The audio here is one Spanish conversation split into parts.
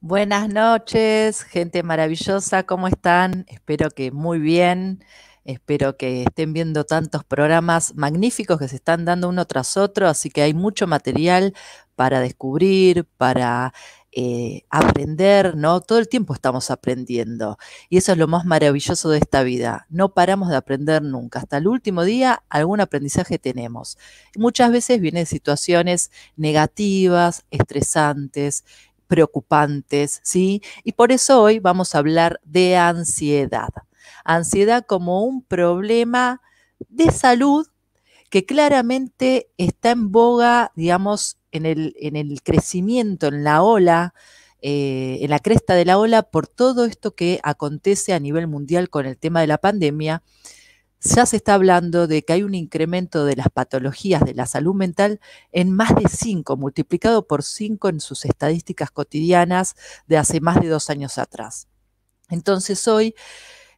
Buenas noches, gente maravillosa, ¿cómo están? Espero que muy bien, espero que estén viendo tantos programas magníficos que se están dando uno tras otro, así que hay mucho material para descubrir, para aprender, ¿no? Todo el tiempo estamos aprendiendo y eso es lo más maravilloso de esta vida, no paramos de aprender nunca, hasta el último día algún aprendizaje tenemos. Muchas veces vienen situaciones negativas, estresantes, preocupantes, ¿sí? Y por eso hoy vamos a hablar de ansiedad. Ansiedad como un problema de salud que claramente está en boga, digamos, en el crecimiento, en la ola, en la cresta de la ola, por todo esto que acontece a nivel mundial con el tema de la pandemia. Ya se está hablando de que hay un incremento de las patologías de la salud mental en más de 5, multiplicado por 5 en sus estadísticas cotidianas de hace más de 2 años atrás. Entonces hoy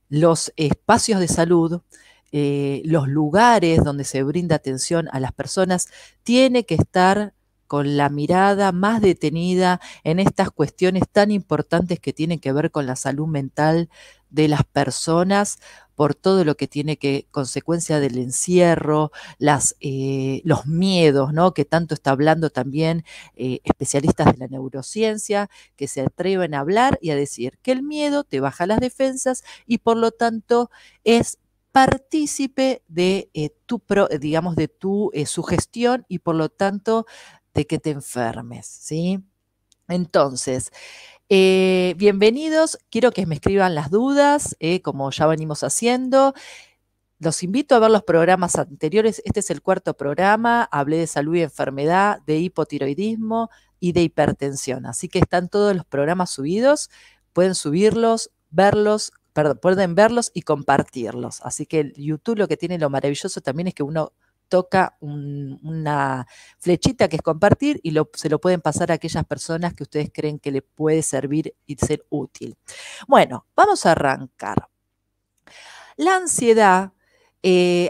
los espacios de salud, los lugares donde se brinda atención a las personas, tiene que estar con la mirada más detenida en estas cuestiones tan importantes que tienen que ver con la salud mental de las personas, por todo lo que tiene que consecuencia del encierro, los miedos, ¿no? Que tanto está hablando también especialistas de la neurociencia, que se atreven a hablar y a decir que el miedo te baja las defensas y por lo tanto es partícipe de digamos, de tu sugestión y por lo tanto de que te enfermes, ¿sí? Entonces, bienvenidos, quiero que me escriban las dudas, como ya venimos haciendo. Los invito a ver los programas anteriores. Este es el cuarto programa. Hablé de salud y enfermedad, de hipotiroidismo y de hipertensión. Así que están todos los programas subidos. Pueden subirlos, verlos, perdón, pueden verlos y compartirlos. Así que YouTube lo que tiene lo maravilloso también es que uno toca una flechita que es compartir y se lo pueden pasar a aquellas personas que ustedes creen que le puede servir y ser útil. Bueno, vamos a arrancar. La ansiedad,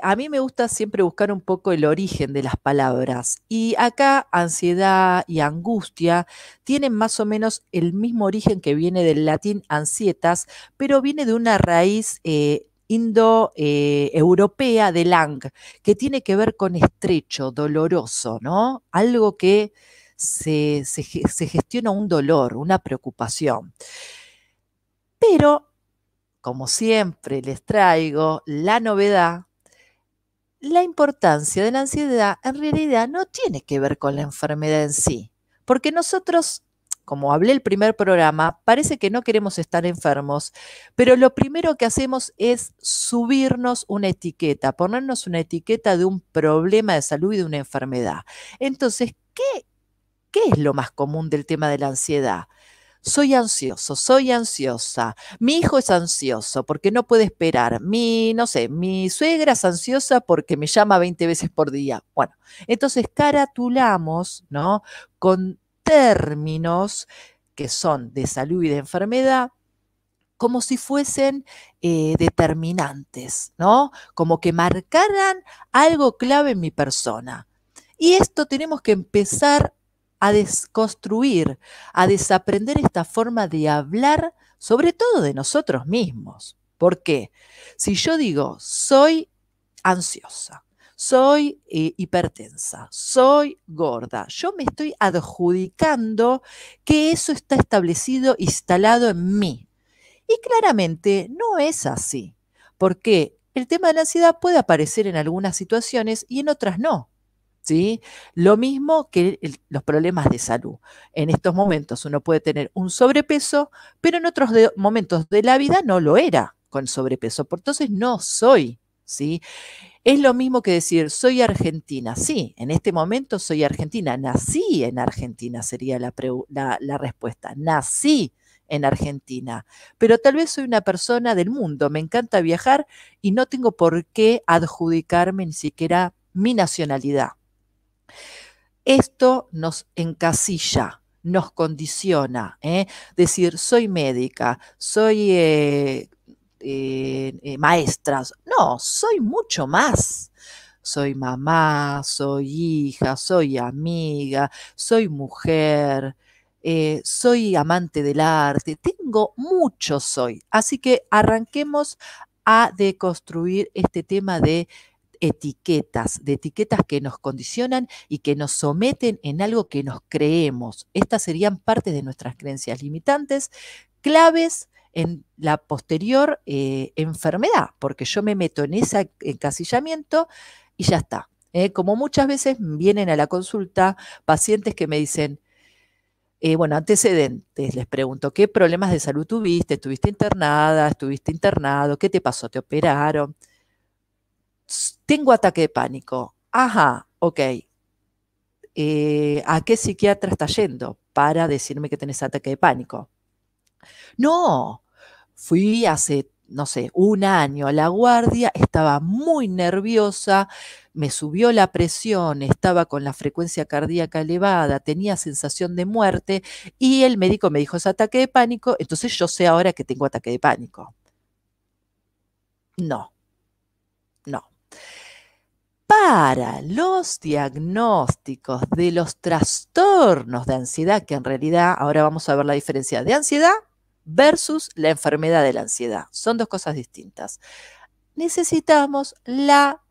a mí me gusta siempre buscar un poco el origen de las palabras y acá ansiedad y angustia tienen más o menos el mismo origen que viene del latín ansietas, pero viene de una raíz indo-europea de lang, que tiene que ver con estrecho, doloroso, ¿no? Algo que se gestiona un dolor, una preocupación. Pero como siempre les traigo la novedad, la importancia de la ansiedad en realidad no tiene que ver con la enfermedad en sí, porque nosotros, como hablé el primer programa, parece que no queremos estar enfermos, pero lo primero que hacemos es subirnos una etiqueta, ponernos una etiqueta de un problema de salud y de una enfermedad. Entonces, ¿qué es lo más común del tema de la ansiedad? Soy ansioso, soy ansiosa. Mi hijo es ansioso porque no puede esperar. No sé, mi suegra es ansiosa porque me llama 20 veces por día. Bueno, entonces caratulamos, ¿no? Con términos que son de salud y de enfermedad como si fuesen determinantes, ¿no? Como que marcaran algo clave en mi persona. Y esto tenemos que empezar a desconstruir, a desaprender esta forma de hablar, sobre todo de nosotros mismos. ¿Por qué? Si yo digo, soy ansiosa, soy hipertensa, soy gorda, yo me estoy adjudicando que eso está establecido, instalado en mí. Y claramente no es así, porque el tema de la ansiedad puede aparecer en algunas situaciones y en otras no. ¿Sí? Lo mismo que los problemas de salud. En estos momentos uno puede tener un sobrepeso, pero en otros momentos de la vida no lo era con sobrepeso. Por entonces no soy, ¿sí? Es lo mismo que decir soy argentina. Sí, en este momento soy argentina. Nací en Argentina, sería la respuesta. Nací en Argentina, pero tal vez soy una persona del mundo, me encanta viajar y no tengo por qué adjudicarme ni siquiera mi nacionalidad. Esto nos encasilla, nos condiciona, ¿eh? Decir, soy médica, soy maestra. No, soy mucho más. Soy mamá, soy hija, soy amiga, soy mujer, soy amante del arte, tengo mucho soy. Así que arranquemos a deconstruir este tema de etiquetas que nos condicionan y que nos someten en algo que nos creemos. Estas serían parte de nuestras creencias limitantes, claves en la posterior enfermedad, porque yo me meto en ese encasillamiento y ya está. Como muchas veces vienen a la consulta pacientes que me dicen, bueno, antecedentes, les pregunto, ¿qué problemas de salud tuviste? ¿Estuviste internada? ¿Estuviste internado? ¿Qué te pasó? ¿Te operaron? Tengo ataque de pánico. Ajá, ok. ¿A qué psiquiatra estás yendo para decirme que tenés ataque de pánico? No, fui hace, no sé, un año a la guardia, estaba muy nerviosa, me subió la presión, estaba con la frecuencia cardíaca elevada, tenía sensación de muerte y el médico me dijo es ataque de pánico, entonces yo sé ahora que tengo ataque de pánico. No, no. Para los diagnósticos de los trastornos de ansiedad, que en realidad ahora vamos a ver la diferencia de ansiedad versus la enfermedad de la ansiedad. Son dos cosas distintas. Necesitamos la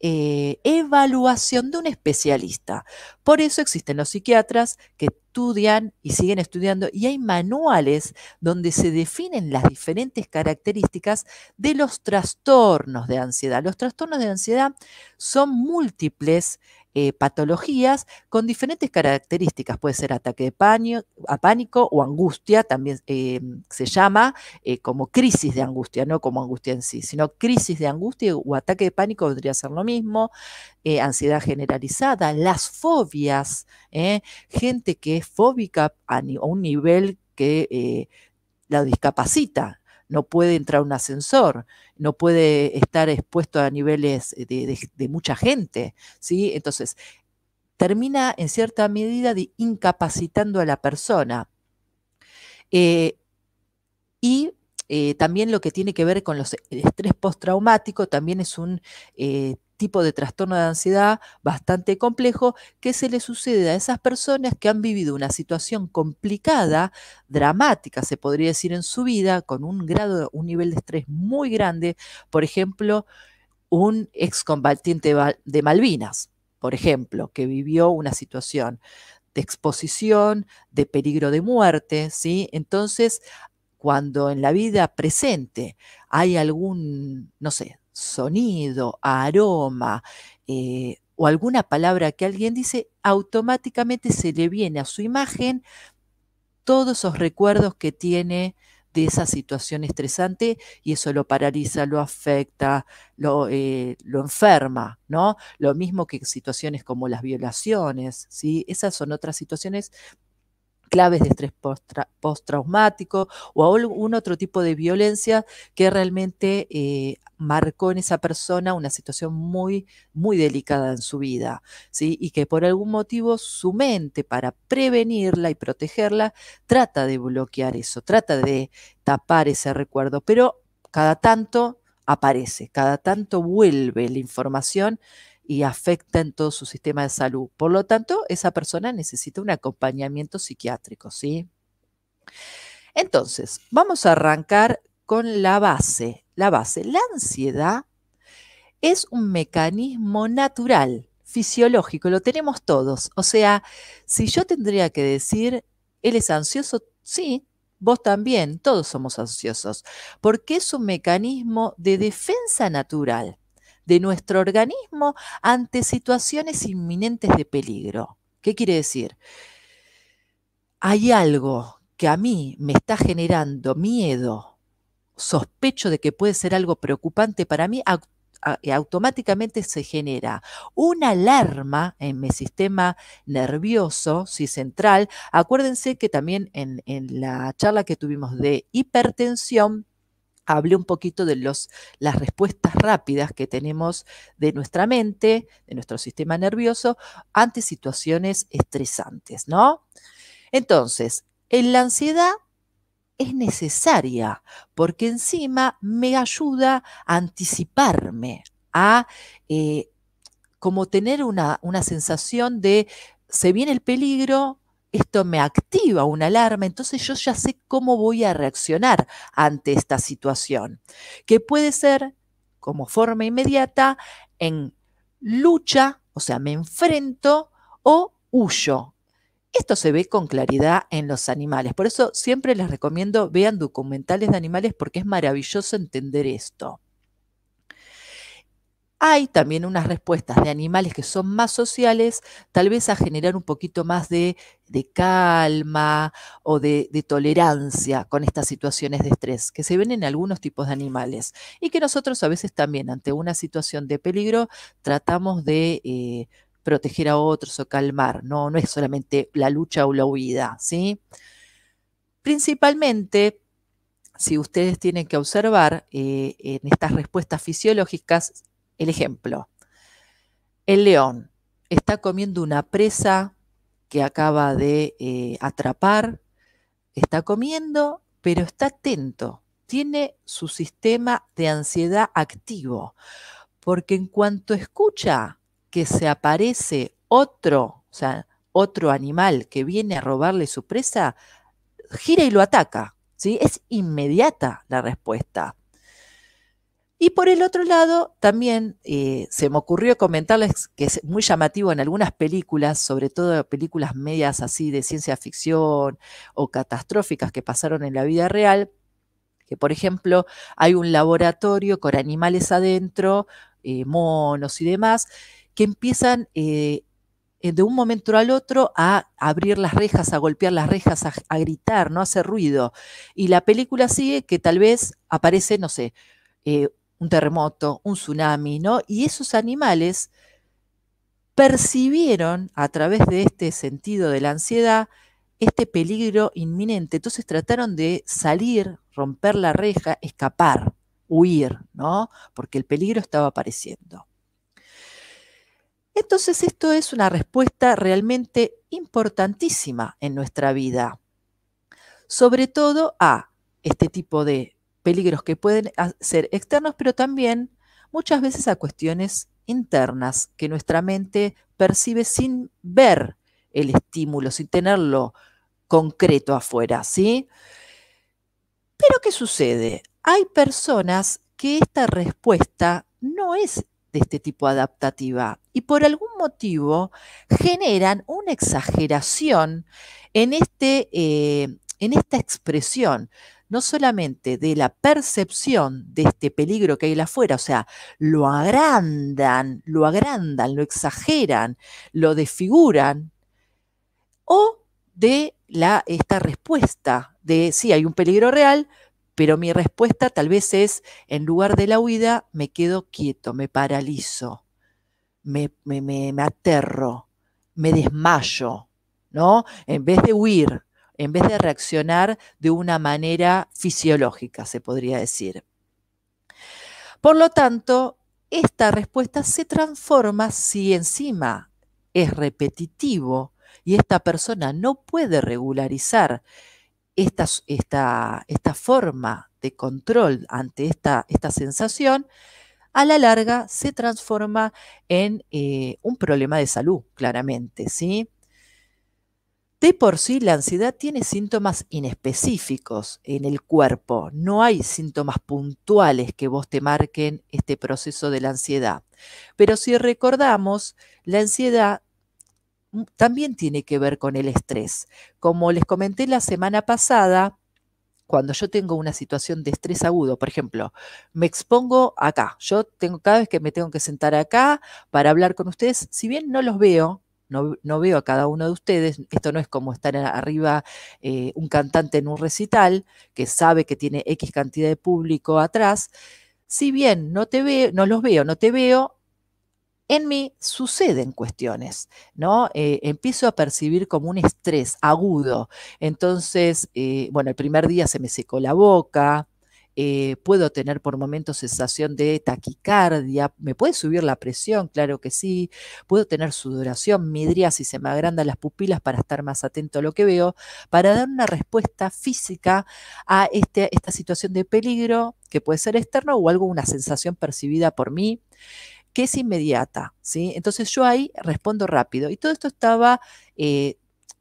evaluación de un especialista. Por eso existen los psiquiatras que estudian y siguen estudiando y hay manuales donde se definen las diferentes características de los trastornos de ansiedad. Los trastornos de ansiedad son múltiples patologías con diferentes características. Puede ser ataque de pánico o angustia, también se llama como crisis de angustia, no como angustia en sí, sino crisis de angustia o ataque de pánico podría ser lo mismo, ansiedad generalizada, las fobias, gente que es fóbica a un nivel que la discapacita, no puede entrar a un ascensor, no puede estar expuesto a niveles de mucha gente, ¿sí? Entonces, termina en cierta medida de incapacitando a la persona. Eh, y también lo que tiene que ver con el estrés postraumático también es un tipo de trastorno de ansiedad bastante complejo que se le sucede a esas personas que han vivido una situación complicada, dramática, se podría decir, en su vida, con un grado, un nivel de estrés muy grande. Por ejemplo, un excombatiente de Malvinas, por ejemplo, que vivió una situación de exposición, de peligro de muerte, ¿sí? Entonces, cuando en la vida presente hay algún, no sé, sonido, aroma o alguna palabra que alguien dice, automáticamente se le viene a su imagen todos esos recuerdos que tiene de esa situación estresante y eso lo paraliza, lo afecta, lo enferma, ¿no? Lo mismo que situaciones como las violaciones, ¿sí? Esas son otras situaciones claves de estrés postraumático o algún otro tipo de violencia que realmente marcó en esa persona una situación muy, muy delicada en su vida, ¿sí? Y que por algún motivo su mente, para prevenirla y protegerla, trata de bloquear eso, trata de tapar ese recuerdo, pero cada tanto aparece, cada tanto vuelve la información y afecta en todo su sistema de salud. Por lo tanto, esa persona necesita un acompañamiento psiquiátrico, ¿sí? Entonces, vamos a arrancar con la base. La base, la ansiedad es un mecanismo natural, fisiológico, lo tenemos todos. O sea, si yo tendría que decir, él es ansioso, sí, vos también, todos somos ansiosos, porque es un mecanismo de defensa natural de nuestro organismo ante situaciones inminentes de peligro. ¿Qué quiere decir? Hay algo que a mí me está generando miedo, sospecho de que puede ser algo preocupante para mí, automáticamente se genera una alarma en mi sistema nervioso, sí, central. Acuérdense que también en la charla que tuvimos de hipertensión, hablé un poquito de las respuestas rápidas que tenemos de nuestra mente, de nuestro sistema nervioso, ante situaciones estresantes, ¿no? Entonces, en la ansiedad es necesaria, porque encima me ayuda a anticiparme, a como tener una sensación de, se viene el peligro, esto me activa una alarma, entonces yo ya sé cómo voy a reaccionar ante esta situación, que puede ser como forma inmediata en lucha, o sea, me enfrento o huyo. Esto se ve con claridad en los animales. Por eso siempre les recomiendo vean documentales de animales porque es maravilloso entender esto. Hay también unas respuestas de animales que son más sociales, tal vez a generar un poquito más de calma o de tolerancia con estas situaciones de estrés que se ven en algunos tipos de animales y que nosotros a veces también ante una situación de peligro tratamos de proteger a otros o calmar. No, no es solamente la lucha o la huida, ¿sí? Principalmente, si ustedes tienen que observar en estas respuestas fisiológicas, el ejemplo. El león está comiendo una presa que acaba de atrapar, está comiendo, pero está atento, tiene su sistema de ansiedad activo, porque en cuanto escucha que se aparece otro, o sea, otro animal que viene a robarle su presa, gira y lo ataca, ¿sí? Es inmediata la respuesta. Y por el otro lado, también se me ocurrió comentarles que es muy llamativo en algunas películas, sobre todo películas medias así de ciencia ficción o catastróficas que pasaron en la vida real, que por ejemplo hay un laboratorio con animales adentro, monos y demás, que empiezan de un momento al otro a abrir las rejas, a golpear las rejas, a gritar, ¿no? A hacer ruido. Y la película sigue que tal vez aparece, no sé, eh, un terremoto, un tsunami, ¿no? Y esos animales percibieron a través de este sentido de la ansiedad este peligro inminente. Entonces trataron de salir, romper la reja, escapar, huir, ¿no? Porque el peligro estaba apareciendo. Entonces esto es una respuesta realmente importantísima en nuestra vida, sobre todo a este tipo de peligros que pueden ser externos, pero también muchas veces a cuestiones internas que nuestra mente percibe sin ver el estímulo, sin tenerlo concreto afuera, ¿sí? Pero ¿qué sucede? Hay personas que esta respuesta no es de este tipo adaptativa y por algún motivo generan una exageración en esta expresión, no solamente de la percepción de este peligro que hay afuera, o sea, lo exageran, lo desfiguran, o de esta respuesta de sí, hay un peligro real, pero mi respuesta tal vez es, en lugar de la huida, me quedo quieto, me paralizo, me aterro, me desmayo, ¿no? En vez de huir, en vez de reaccionar de una manera fisiológica, se podría decir. Por lo tanto, esta respuesta se transforma si encima es repetitivo y esta persona no puede regularizar esta forma de control ante esta sensación, a la larga se transforma en un problema de salud, claramente, ¿sí? De por sí, la ansiedad tiene síntomas inespecíficos en el cuerpo. No hay síntomas puntuales que vos te marquen este proceso de la ansiedad. Pero si recordamos, la ansiedad también tiene que ver con el estrés. Como les comenté la semana pasada, cuando yo tengo una situación de estrés agudo, por ejemplo, me expongo acá, yo tengo cada vez que me tengo que sentar acá para hablar con ustedes, si bien no los veo, no veo a cada uno de ustedes, esto no es como estar arriba un cantante en un recital que sabe que tiene X cantidad de público atrás, si bien no te veo, no los veo, no te veo, en mí suceden cuestiones, ¿no? Empiezo a percibir como un estrés agudo. Entonces, bueno, el primer día se me secó la boca, puedo tener por momentos sensación de taquicardia, me puede subir la presión, claro que sí, puedo tener sudoración, midriasis, se me agrandan las pupilas para estar más atento a lo que veo, para dar una respuesta física a esta situación de peligro que puede ser externo o algo, una sensación percibida por mí que es inmediata, ¿sí? Entonces yo ahí respondo rápido. Y todo esto estaba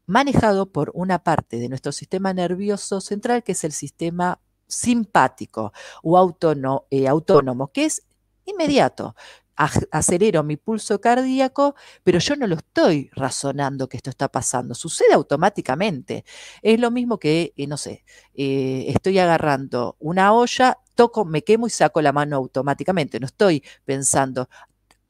manejado por una parte de nuestro sistema nervioso central, que es el sistema simpático o autónomo, que es inmediato. Acelero mi pulso cardíaco, pero yo no lo estoy razonando que esto está pasando, sucede automáticamente. Es lo mismo que, no sé, estoy agarrando una olla, toco, me quemo y saco la mano automáticamente, no estoy pensando,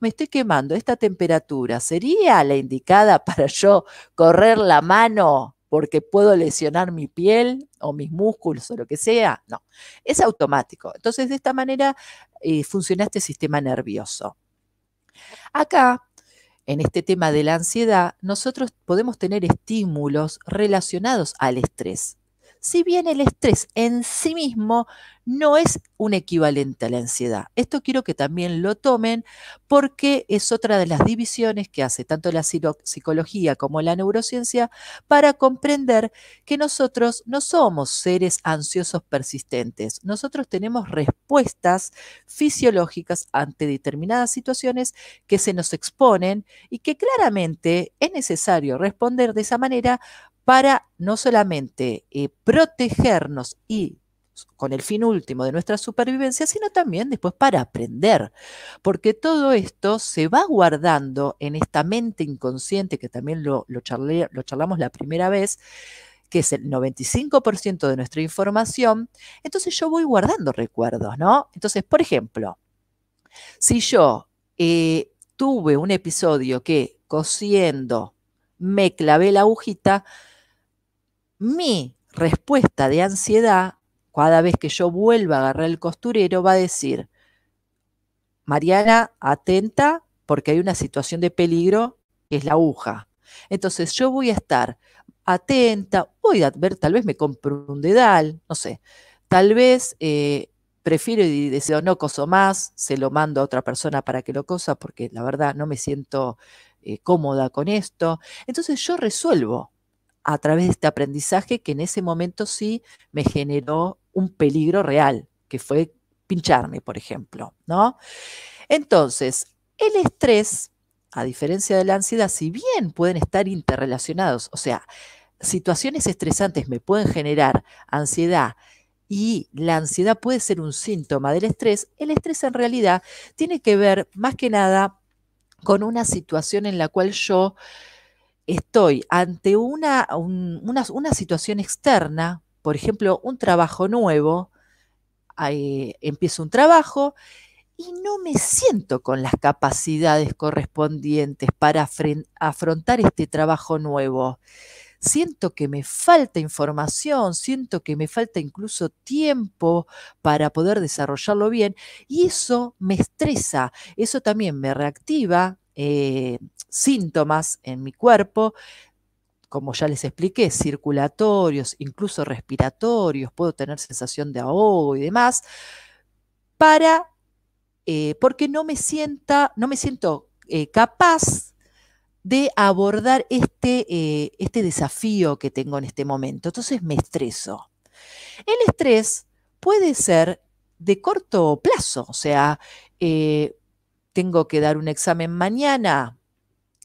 me estoy quemando, esta temperatura, ¿sería la indicada para yo correr la mano porque puedo lesionar mi piel o mis músculos o lo que sea? No, es automático. Entonces, de esta manera funciona este sistema nervioso. Acá, en este tema de la ansiedad, nosotros podemos tener estímulos relacionados al estrés. Si bien el estrés en sí mismo no es un equivalente a la ansiedad. Esto quiero que también lo tomen porque es otra de las divisiones que hace tanto la psicología como la neurociencia para comprender que nosotros no somos seres ansiosos persistentes. Nosotros tenemos respuestas fisiológicas ante determinadas situaciones que se nos exponen y que claramente es necesario responder de esa manera para no solamente protegernos y con el fin último de nuestra supervivencia, sino también después para aprender, porque todo esto se va guardando en esta mente inconsciente, que también lo charlamos la primera vez, que es el 95% de nuestra información. Entonces yo voy guardando recuerdos, ¿no? Entonces, por ejemplo, si yo tuve un episodio que cosiendo me clavé la agujita, mi respuesta de ansiedad, cada vez que yo vuelva a agarrar el costurero, va a decir, Mariana, atenta, porque hay una situación de peligro que es la aguja. Entonces yo voy a estar atenta, voy a ver, tal vez me compro un dedal, no sé, tal vez prefiero y deseo no coso más, se lo mando a otra persona para que lo cosa, porque la verdad no me siento cómoda con esto. Entonces yo resuelvo a través de este aprendizaje que en ese momento sí me generó un peligro real, que fue pincharme, por ejemplo, ¿no? Entonces, el estrés, a diferencia de la ansiedad, si bien pueden estar interrelacionados, o sea, situaciones estresantes me pueden generar ansiedad y la ansiedad puede ser un síntoma del estrés, el estrés en realidad tiene que ver más que nada con una situación en la cual yo estoy ante una situación externa, por ejemplo, un trabajo nuevo, empiezo un trabajo y no me siento con las capacidades correspondientes para afrontar este trabajo nuevo. Siento que me falta información, siento que me falta incluso tiempo para poder desarrollarlo bien y eso me estresa, eso también me reactiva síntomas en mi cuerpo, como ya les expliqué, circulatorios, incluso respiratorios, puedo tener sensación de ahogo y demás, para porque no me siento capaz de abordar este desafío que tengo en este momento. Entonces me estreso. El estrés puede ser de corto plazo, o sea, eh, tengo que dar un examen mañana,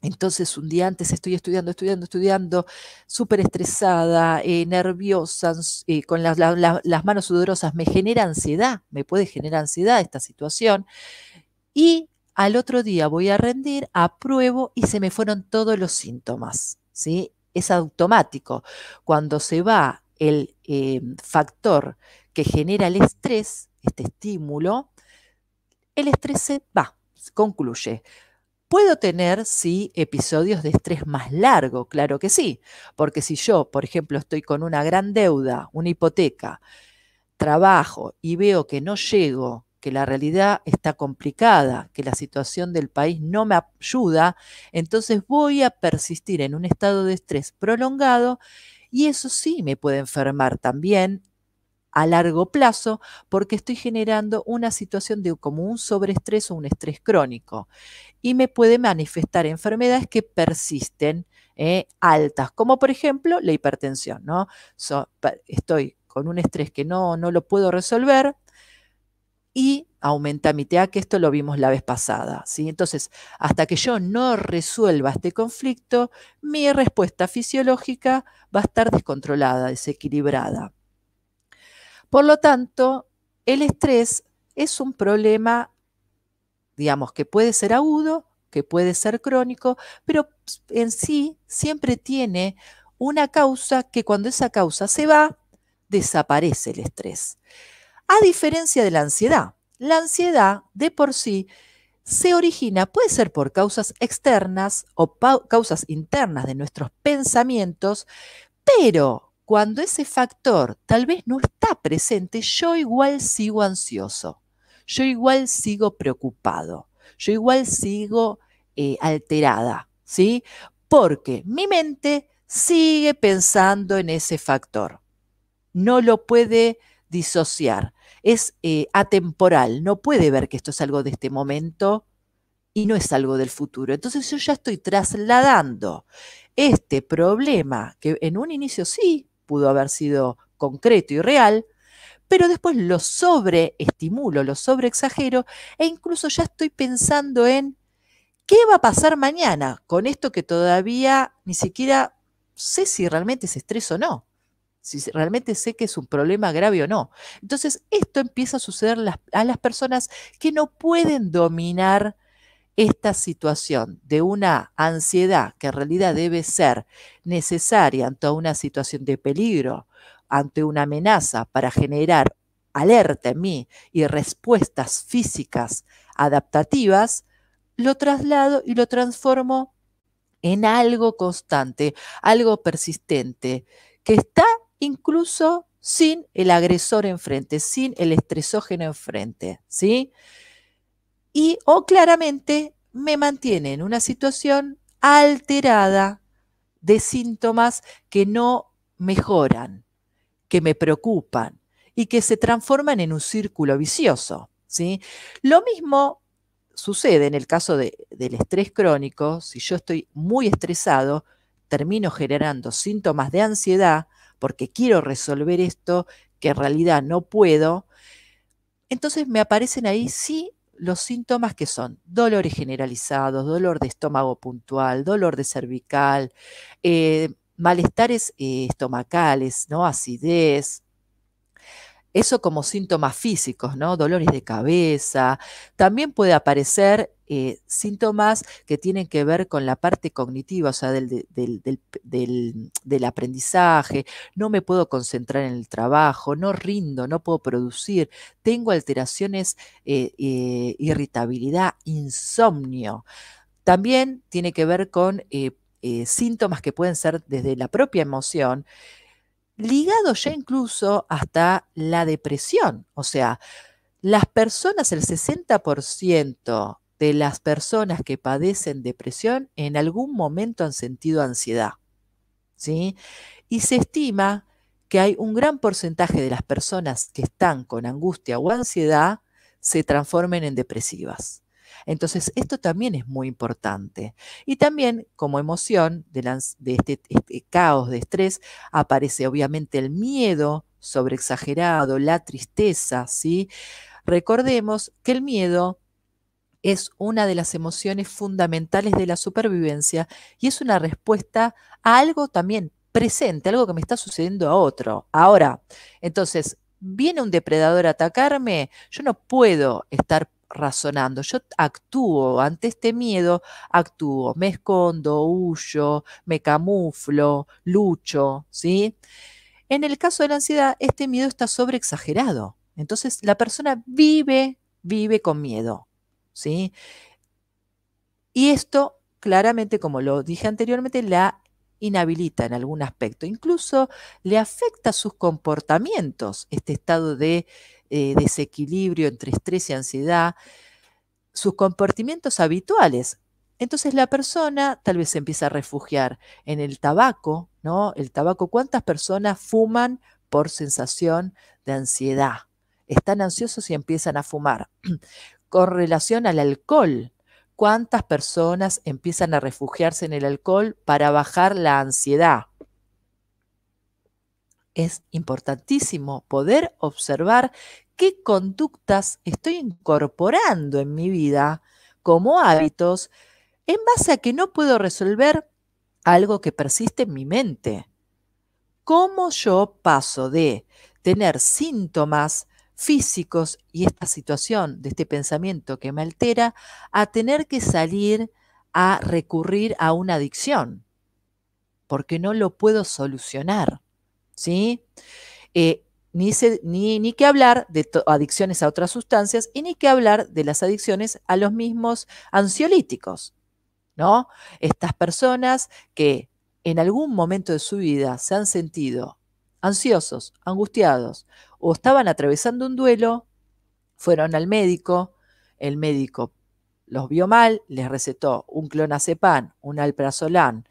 entonces un día antes estoy estudiando, súper estresada, nerviosa, con las manos sudorosas, me genera ansiedad, me puede generar ansiedad esta situación y al otro día voy a rendir, apruebo y se me fueron todos los síntomas, ¿sí? Es automático. Cuando se va el factor que genera el estrés, este estímulo, el estrés se va, concluye. ¿Puedo tener, sí, episodios de estrés más largo? Claro que sí, porque si yo, por ejemplo, estoy con una gran deuda, una hipoteca, trabajo y veo que no llego, que la realidad está complicada, que la situación del país no me ayuda, entonces voy a persistir en un estado de estrés prolongado y eso sí me puede enfermar también a largo plazo porque estoy generando una situación de como un sobreestrés o un estrés crónico y me puede manifestar enfermedades que persisten altas, como por ejemplo la hipertensión, ¿no? Estoy con un estrés que no lo puedo resolver y aumenta mi TA, que esto lo vimos la vez pasada, ¿sí? Entonces, hasta que yo no resuelva este conflicto, mi respuesta fisiológica va a estar descontrolada, desequilibrada. Por lo tanto, el estrés es un problema, digamos, que puede ser agudo, que puede ser crónico, pero en sí siempre tiene una causa que cuando esa causa se va, desaparece el estrés. A diferencia de la ansiedad de por sí se origina, puede ser por causas externas o causas internas de nuestros pensamientos, pero cuando ese factor tal vez no está presente, yo igual sigo ansioso, yo igual sigo preocupado, yo igual sigo alterada, ¿sí? Porque mi mente sigue pensando en ese factor, no lo puede disociar, es atemporal, no puede ver que esto es algo de este momento y no es algo del futuro. Entonces yo ya estoy trasladando este problema, que en un inicio sí pudo haber sido concreto y real, pero después lo sobreestimulo, lo sobreexagero e incluso ya estoy pensando en qué va a pasar mañana con esto que todavía ni siquiera sé si realmente es estrés o no, si realmente sé que es un problema grave o no. Entonces esto empieza a suceder a las personas que no pueden dominar esta situación de una ansiedad que en realidad debe ser necesaria ante una situación de peligro, ante una amenaza para generar alerta en mí y respuestas físicas adaptativas, lo traslado y lo transformo en algo constante, algo persistente, que está incluso sin el agresor enfrente, sin el estresógeno enfrente, ¿sí? Y o claramente me mantiene en una situación alterada de síntomas que no mejoran, que me preocupan y que se transforman en un círculo vicioso, ¿sí? Lo mismo sucede en el caso del estrés crónico. Si yo estoy muy estresado, termino generando síntomas de ansiedad porque quiero resolver esto que en realidad no puedo. Entonces me aparecen ahí sí los síntomas que son dolores generalizados, dolor de estómago puntual, dolor de cervical, malestares estomacales, ¿no? Acidez, eso como síntomas físicos, ¿no? Dolores de cabeza. También puede aparecer síntomas que tienen que ver con la parte cognitiva, o sea, del aprendizaje. No me puedo concentrar en el trabajo, no rindo, no puedo producir. Tengo alteraciones, irritabilidad, insomnio. También tiene que ver con síntomas que pueden ser desde la propia emoción, ligado ya incluso hasta la depresión. O sea, las personas, el 60% de las personas que padecen depresión en algún momento han sentido ansiedad, ¿sí? Y se estima que hay un gran porcentaje de las personas que están con angustia o ansiedad se transformen en depresivas. Entonces, esto también es muy importante. Y también como emoción de este caos de estrés aparece obviamente el miedo sobreexagerado, la tristeza, ¿sí? Recordemos que el miedo es una de las emociones fundamentales de la supervivencia y es una respuesta a algo también presente, algo que me está sucediendo a otro. Ahora, entonces, viene un depredador a atacarme, yo no puedo estar razonando, yo actúo ante este miedo, actúo, me escondo, huyo, me camuflo, lucho, ¿sí? En el caso de la ansiedad, este miedo está sobreexagerado. Entonces, la persona vive con miedo, ¿sí? Y esto, claramente, como lo dije anteriormente, la inhabilita en algún aspecto. Incluso le afecta sus comportamientos, este estado de desequilibrio entre estrés y ansiedad, sus comportamientos habituales. Entonces la persona tal vez se empieza a refugiar en el tabaco, ¿no? El tabaco, ¿cuántas personas fuman por sensación de ansiedad? Están ansiosos y empiezan a fumar. Con relación al alcohol, ¿cuántas personas empiezan a refugiarse en el alcohol para bajar la ansiedad? Es importantísimo poder observar qué conductas estoy incorporando en mi vida como hábitos en base a que no puedo resolver algo que persiste en mi mente. ¿Cómo yo paso de tener síntomas físicos y esta situación de este pensamiento que me altera a tener que salir a recurrir a una adicción? Porque no lo puedo solucionar, ¿sí? Ni que hablar de adicciones a otras sustancias y ni que hablar de las adicciones a los mismos ansiolíticos, ¿no? Estas personas que en algún momento de su vida se han sentido ansiosos, angustiados o estaban atravesando un duelo, fueron al médico, el médico los vio mal, les recetó un clonazepam, un alprazolam,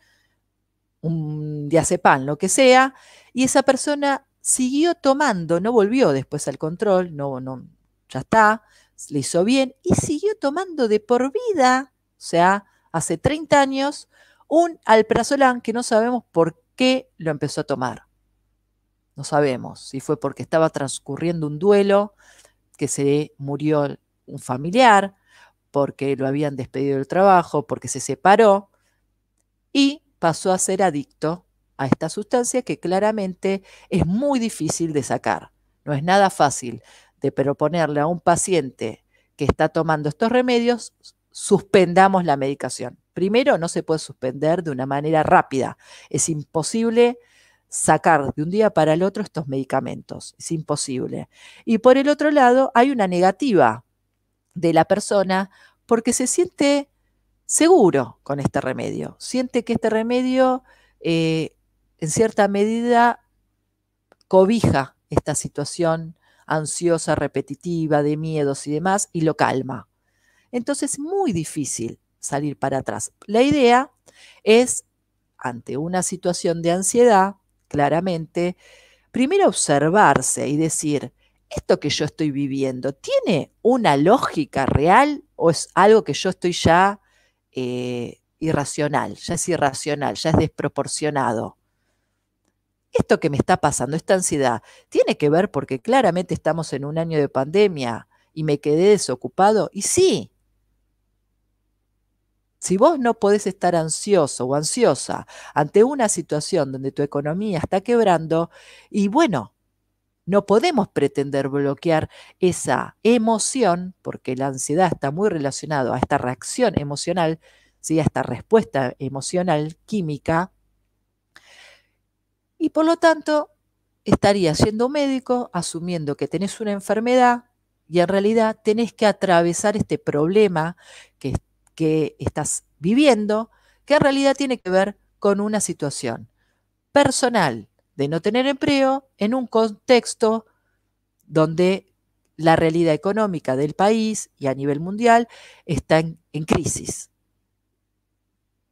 un diazepam, lo que sea, y esa persona siguió tomando, no volvió después al control, ya está, le hizo bien y siguió tomando de por vida, o sea, hace 30 años, un alprazolam que no sabemos por qué lo empezó a tomar. No sabemos si fue porque estaba transcurriendo un duelo, que se murió un familiar, porque lo habían despedido del trabajo, porque se separó y pasó a ser adicto a esta sustancia que claramente es muy difícil de sacar. No es nada fácil de proponerle a un paciente que está tomando estos remedios, suspendamos la medicación. Primero, no se puede suspender de una manera rápida. Es imposible sacar de un día para el otro estos medicamentos. Es imposible. Y por el otro lado, hay una negativa de la persona porque se siente seguro con este remedio. Siente que este remedio, en cierta medida, cobija esta situación ansiosa, repetitiva, de miedos y demás, y lo calma. Entonces es muy difícil salir para atrás. La idea es, ante una situación de ansiedad, claramente, primero observarse y decir, ¿esto que yo estoy viviendo tiene una lógica real o es algo que yo estoy ya irracional, ya es irracional, ya es desproporcionado? Esto que me está pasando, esta ansiedad, tiene que ver porque claramente estamos en un año de pandemia y me quedé desocupado. Y sí, si vos no podés estar ansioso o ansiosa ante una situación donde tu economía está quebrando, y bueno, no podemos pretender bloquear esa emoción, porque la ansiedad está muy relacionada a esta reacción emocional, ¿sí? A esta respuesta emocional química, y por lo tanto estarías yendo a un médico asumiendo que tenés una enfermedad y en realidad tenés que atravesar este problema que, que estás viviendo, que en realidad tiene que ver con una situación personal de no tener empleo en un contexto donde la realidad económica del país y a nivel mundial está en crisis.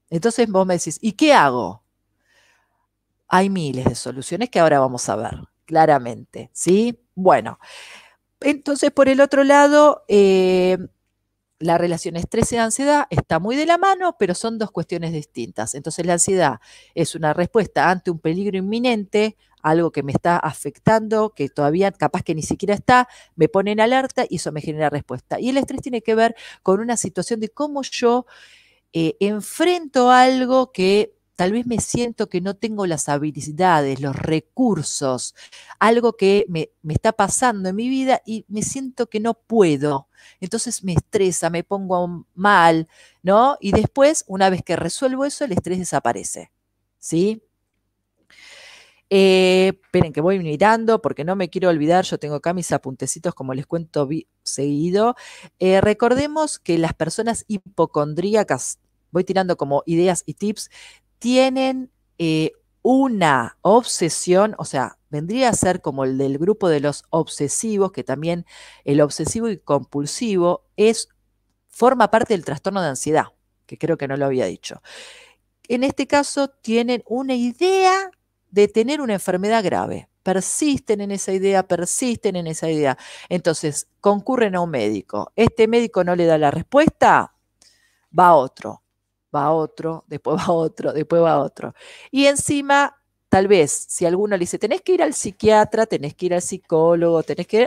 Entonces vos me decís, ¿y qué hago? Hay miles de soluciones que ahora vamos a ver, claramente, ¿sí? Bueno, entonces por el otro lado, la relación estrés y ansiedad está muy de la mano, pero son dos cuestiones distintas. Entonces la ansiedad es una respuesta ante un peligro inminente, algo que me está afectando, que todavía capaz que ni siquiera está, me pone en alerta y eso me genera respuesta. Y el estrés tiene que ver con una situación de cómo yo enfrento algo que tal vez me siento que no tengo las habilidades, los recursos, algo que me está pasando en mi vida y me siento que no puedo. Entonces me estresa, me pongo mal, ¿no? Y después, una vez que resuelvo eso, el estrés desaparece, ¿sí? Esperen que voy mirando porque no me quiero olvidar, yo tengo acá mis apuntecitos como les cuento seguido. Recordemos que las personas hipocondríacas, voy tirando como ideas y tips, tienen una obsesión, o sea, vendría a ser como el del grupo de los obsesivos, que también el obsesivo y compulsivo forma parte del trastorno de ansiedad, que creo que no lo había dicho. En este caso tienen una idea de tener una enfermedad grave. Persisten en esa idea, persisten en esa idea. Entonces, concurren a un médico. Este médico no le da la respuesta, va otro, después va otro, después va otro. Y encima tal vez si alguno le dice, tenés que ir al psiquiatra, tenés que ir al psicólogo,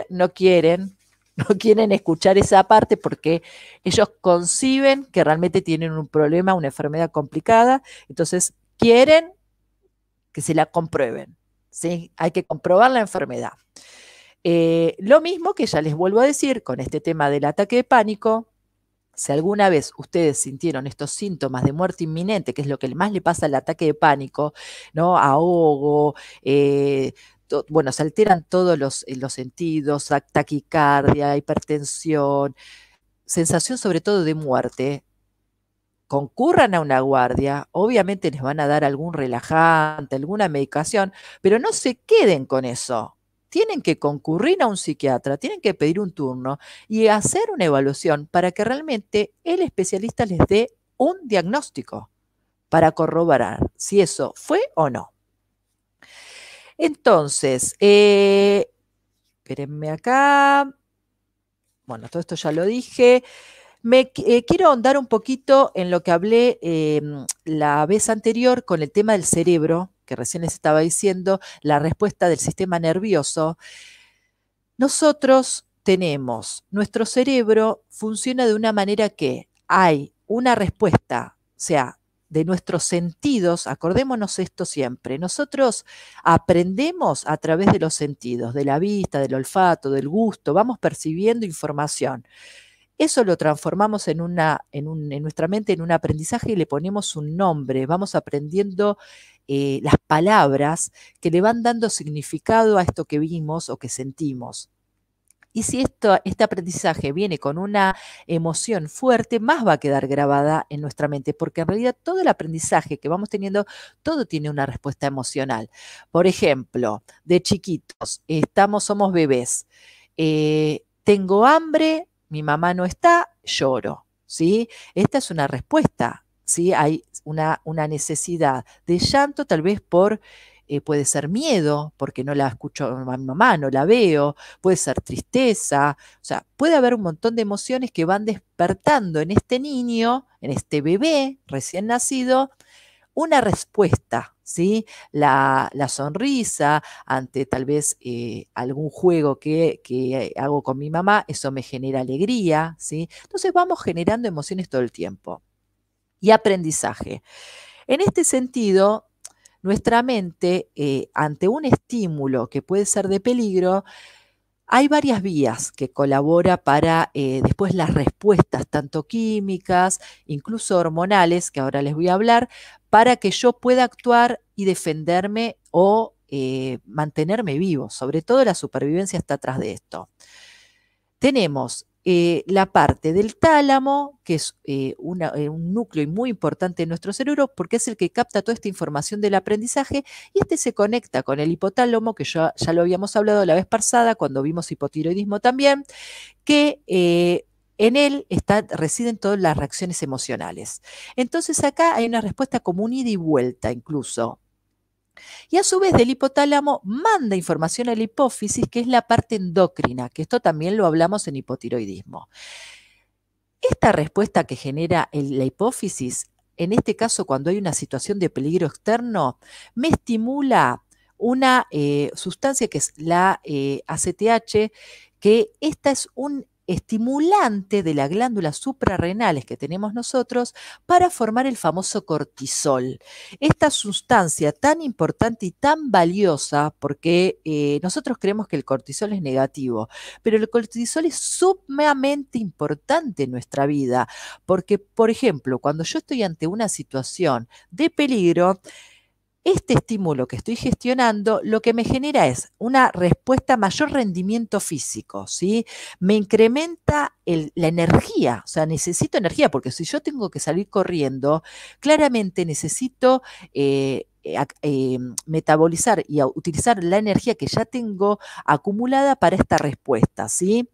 no quieren, no quieren escuchar esa parte porque ellos conciben que realmente tienen un problema, una enfermedad complicada, entonces quieren que se la comprueben, ¿sí? Hay que comprobar la enfermedad. Lo mismo que ya les vuelvo a decir con este tema del ataque de pánico. Si alguna vez ustedes sintieron estos síntomas de muerte inminente, que es lo que más le pasa al ataque de pánico, ¿no? Ahogo, bueno, se alteran todos los sentidos, taquicardia, hipertensión, sensación sobre todo de muerte, concurran a una guardia, obviamente les van a dar algún relajante, alguna medicación, pero no se queden con eso. Tienen que concurrir a un psiquiatra, tienen que pedir un turno y hacer una evaluación para que realmente el especialista les dé un diagnóstico para corroborar si eso fue o no. Entonces, espérenme acá. Bueno, todo esto ya lo dije. Quiero ahondar un poquito en lo que hablé la vez anterior con el tema del cerebro, que recién les estaba diciendo, la respuesta del sistema nervioso. Nosotros tenemos, nuestro cerebro funciona de una manera que hay una respuesta, o sea, de nuestros sentidos, acordémonos esto siempre, nosotros aprendemos a través de los sentidos, de la vista, del olfato, del gusto, vamos percibiendo información. Eso lo transformamos en nuestra mente en un aprendizaje y le ponemos un nombre, vamos aprendiendo las palabras que le van dando significado a esto que vimos o que sentimos. Y si este aprendizaje viene con una emoción fuerte, más va a quedar grabada en nuestra mente, porque en realidad todo el aprendizaje que vamos teniendo, todo tiene una respuesta emocional. Por ejemplo, de chiquitos, somos bebés, tengo hambre, mi mamá no está, lloro, ¿sí? Esta es una respuesta, ¿sí? Hay una necesidad de llanto, tal vez puede ser miedo, porque no la escucho a mi mamá, no la veo, puede ser tristeza, o sea, puede haber un montón de emociones que van despertando en este niño, en este bebé recién nacido, una respuesta, ¿sí? La sonrisa ante tal vez algún juego que hago con mi mamá, eso me genera alegría, ¿sí? Entonces vamos generando emociones todo el tiempo. Y aprendizaje. En este sentido, nuestra mente, ante un estímulo que puede ser de peligro, hay varias vías que colabora para después las respuestas, tanto químicas, incluso hormonales, que ahora les voy a hablar, para que yo pueda actuar y defenderme o mantenerme vivo. Sobre todo la supervivencia está atrás de esto. Tenemos la parte del tálamo, que es un núcleo muy importante en nuestro cerebro, porque es el que capta toda esta información del aprendizaje, y este se conecta con el hipotálamo, que ya lo habíamos hablado la vez pasada, cuando vimos hipotiroidismo también, que en él residen todas las reacciones emocionales. Entonces acá hay una respuesta como un ida y vuelta incluso. Y a su vez del hipotálamo manda información a la hipófisis, que es la parte endocrina, que esto también lo hablamos en hipotiroidismo. Esta respuesta que genera la hipófisis, en este caso cuando hay una situación de peligro externo, me estimula una sustancia que es la ACTH, que esta es un estimulante de las glándulas suprarrenales que tenemos nosotros para formar el famoso cortisol. Esta sustancia tan importante y tan valiosa, porque nosotros creemos que el cortisol es negativo, pero el cortisol es sumamente importante en nuestra vida, porque, por ejemplo, cuando yo estoy ante una situación de peligro, este estímulo que estoy gestionando lo que me genera es una respuesta, mayor rendimiento físico, ¿sí? Me incrementa la energía, o sea, necesito energía, porque si yo tengo que salir corriendo, claramente necesito metabolizar y utilizar la energía que ya tengo acumulada para esta respuesta, ¿sí?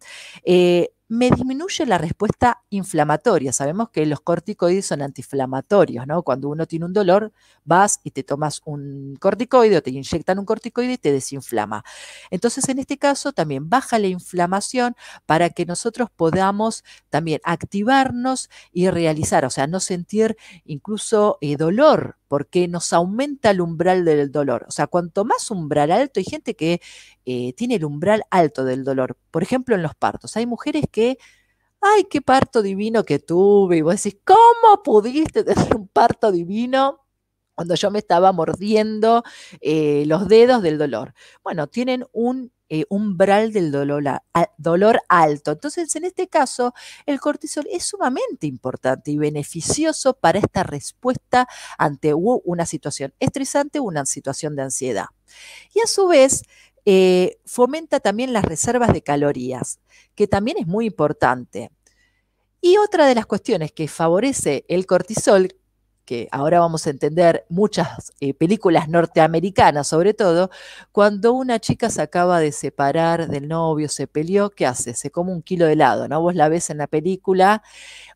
me disminuye la respuesta inflamatoria. Sabemos que los corticoides son antiinflamatorios, ¿no? Cuando uno tiene un dolor, vas y te tomas un corticoide o te inyectan un corticoide y te desinflama. Entonces, en este caso, también baja la inflamación para que nosotros podamos también activarnos y realizar, o sea, no sentir incluso dolor, porque nos aumenta el umbral del dolor. O sea, cuanto más umbral alto, hay gente que tiene el umbral alto del dolor. Por ejemplo, en los partos. Hay mujeres que, ay, qué parto divino que tuve. Y vos decís, ¿cómo pudiste tener un parto divino cuando yo me estaba mordiendo los dedos del dolor? Bueno, tienen un umbral del dolor alto. Entonces, en este caso, el cortisol es sumamente importante y beneficioso para esta respuesta ante una situación estresante o una situación de ansiedad. Y a su vez, fomenta también las reservas de calorías, que también es muy importante. Y otra de las cuestiones que favorece el cortisol, que ahora vamos a entender muchas películas norteamericanas sobre todo, cuando una chica se acaba de separar del novio, se peleó, ¿qué hace? Se come un kilo de helado, ¿no? Vos la ves en la película,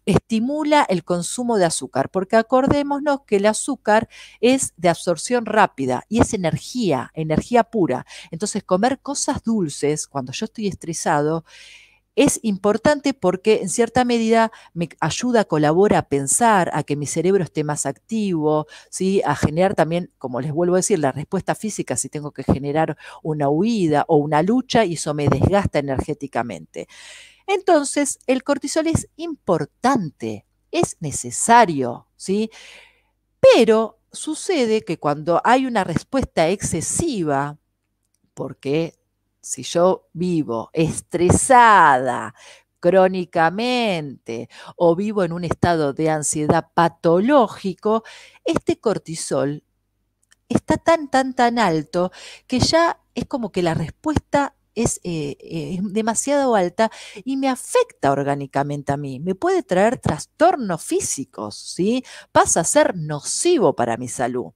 estimula el consumo de azúcar, porque acordémonos que el azúcar es de absorción rápida y es energía, energía pura. Entonces, comer cosas dulces cuando yo estoy estresado es importante porque en cierta medida me ayuda, colabora a pensar, a que mi cerebro esté más activo, ¿sí? A generar también, como les vuelvo a decir, la respuesta física si tengo que generar una huida o una lucha y eso me desgasta energéticamente. Entonces, el cortisol es importante, es necesario, ¿sí? Pero sucede que cuando hay una respuesta excesiva, porque si yo vivo estresada crónicamente o vivo en un estado de ansiedad patológico, este cortisol está tan alto que ya es como que la respuesta es demasiado alta y me afecta orgánicamente a mí. Me puede traer trastornos físicos, ¿sí? Pasa a ser nocivo para mi salud.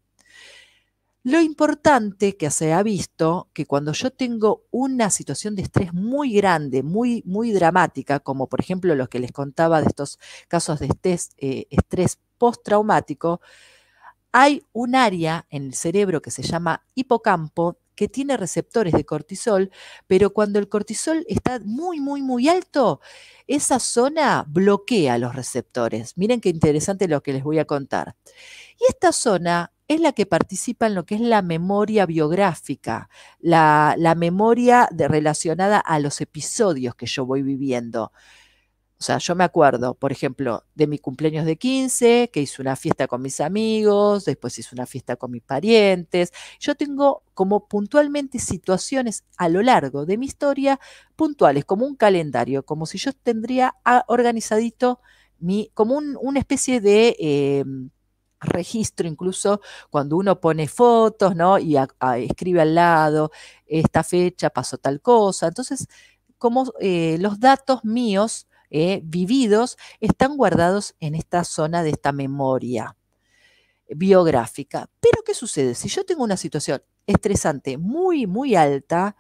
Lo importante que se ha visto que cuando yo tengo una situación de estrés muy grande, muy dramática, como por ejemplo los que les contaba de estos casos de estrés postraumático, hay un área en el cerebro que se llama hipocampo que tiene receptores de cortisol, pero cuando el cortisol está muy alto, esa zona bloquea los receptores. Miren qué interesante lo que les voy a contar. Y esta zona es la que participa en lo que es la memoria biográfica, la memoria relacionada a los episodios que yo voy viviendo. O sea, yo me acuerdo, por ejemplo, de mi cumpleaños de 15, que hice una fiesta con mis amigos, después hice una fiesta con mis parientes. Yo tengo como puntualmente situaciones a lo largo de mi historia puntuales, como un calendario, como si yo tendría organizadito como una especie de registro, incluso cuando uno pone fotos, ¿no? Y escribe al lado, esta fecha pasó tal cosa. Entonces, como los datos míos vividos están guardados en esta zona de esta memoria biográfica. Pero, ¿qué sucede? Si yo tengo una situación estresante muy alta,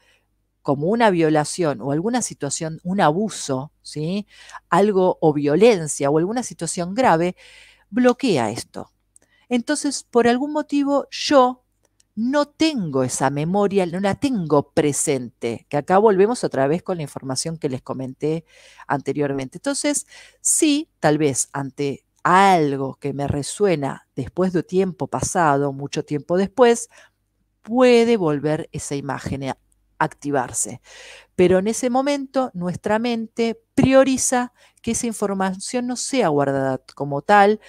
como una violación o alguna situación, un abuso, ¿sí? Algo o violencia o alguna situación grave, bloquea esto. Entonces, por algún motivo, yo no tengo esa memoria, no la tengo presente, que acá volvemos otra vez con la información que les comenté anteriormente. Entonces, sí, tal vez ante algo que me resuena después de tiempo pasado, mucho tiempo después, puede volver esa imagen a activarse. Pero en ese momento nuestra mente prioriza que esa información no sea guardada como tal,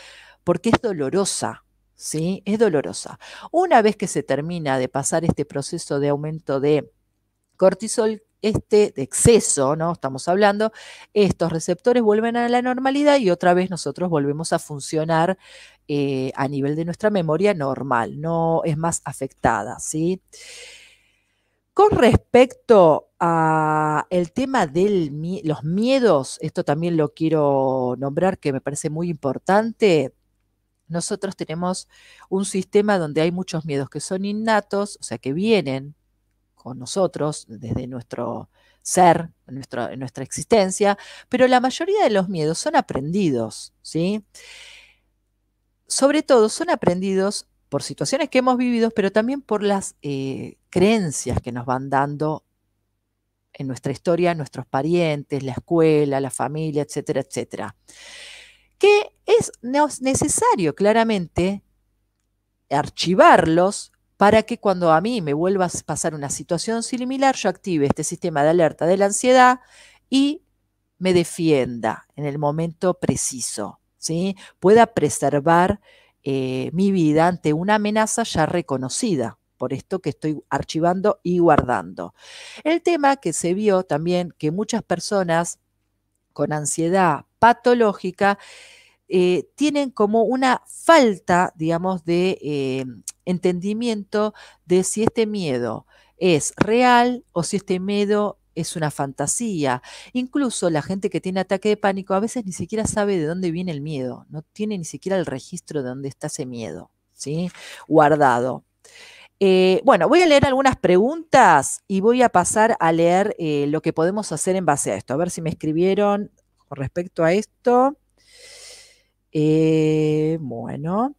porque es dolorosa, ¿sí? Es dolorosa. Una vez que se termina de pasar este proceso de aumento de cortisol, de exceso, ¿no? Estamos hablando, estos receptores vuelven a la normalidad y otra vez nosotros volvemos a funcionar a nivel de nuestra memoria normal, no es más afectada, ¿sí? Con respecto a el tema de los miedos, esto también lo quiero nombrar que me parece muy importante. Nosotros tenemos un sistema donde hay muchos miedos que son innatos, o sea, que vienen con nosotros, desde nuestro ser, en nuestra existencia, pero la mayoría de los miedos son aprendidos, ¿sí? Sobre todo son aprendidos por situaciones que hemos vivido, pero también por las creencias que nos van dando en nuestra historia, nuestros parientes, la escuela, la familia, etcétera, etcétera. Que es necesario claramente archivarlos para que cuando a mí me vuelva a pasar una situación similar, yo active este sistema de alerta de la ansiedad y me defienda en el momento preciso, ¿sí? Pueda preservar mi vida ante una amenaza ya reconocida, por esto que estoy archivando y guardando. El tema que se vio también que muchas personas con ansiedad patológica tienen como una falta, digamos, de entendimiento de si este miedo es real o si este miedo es una fantasía. Incluso la gente que tiene ataque de pánico a veces ni siquiera sabe de dónde viene el miedo, no tiene ni siquiera el registro de dónde está ese miedo, ¿sí? Guardado. Bueno, voy a leer algunas preguntas y voy a pasar a leer lo que podemos hacer en base a esto. A ver si me escribieron con respecto a esto. Bueno,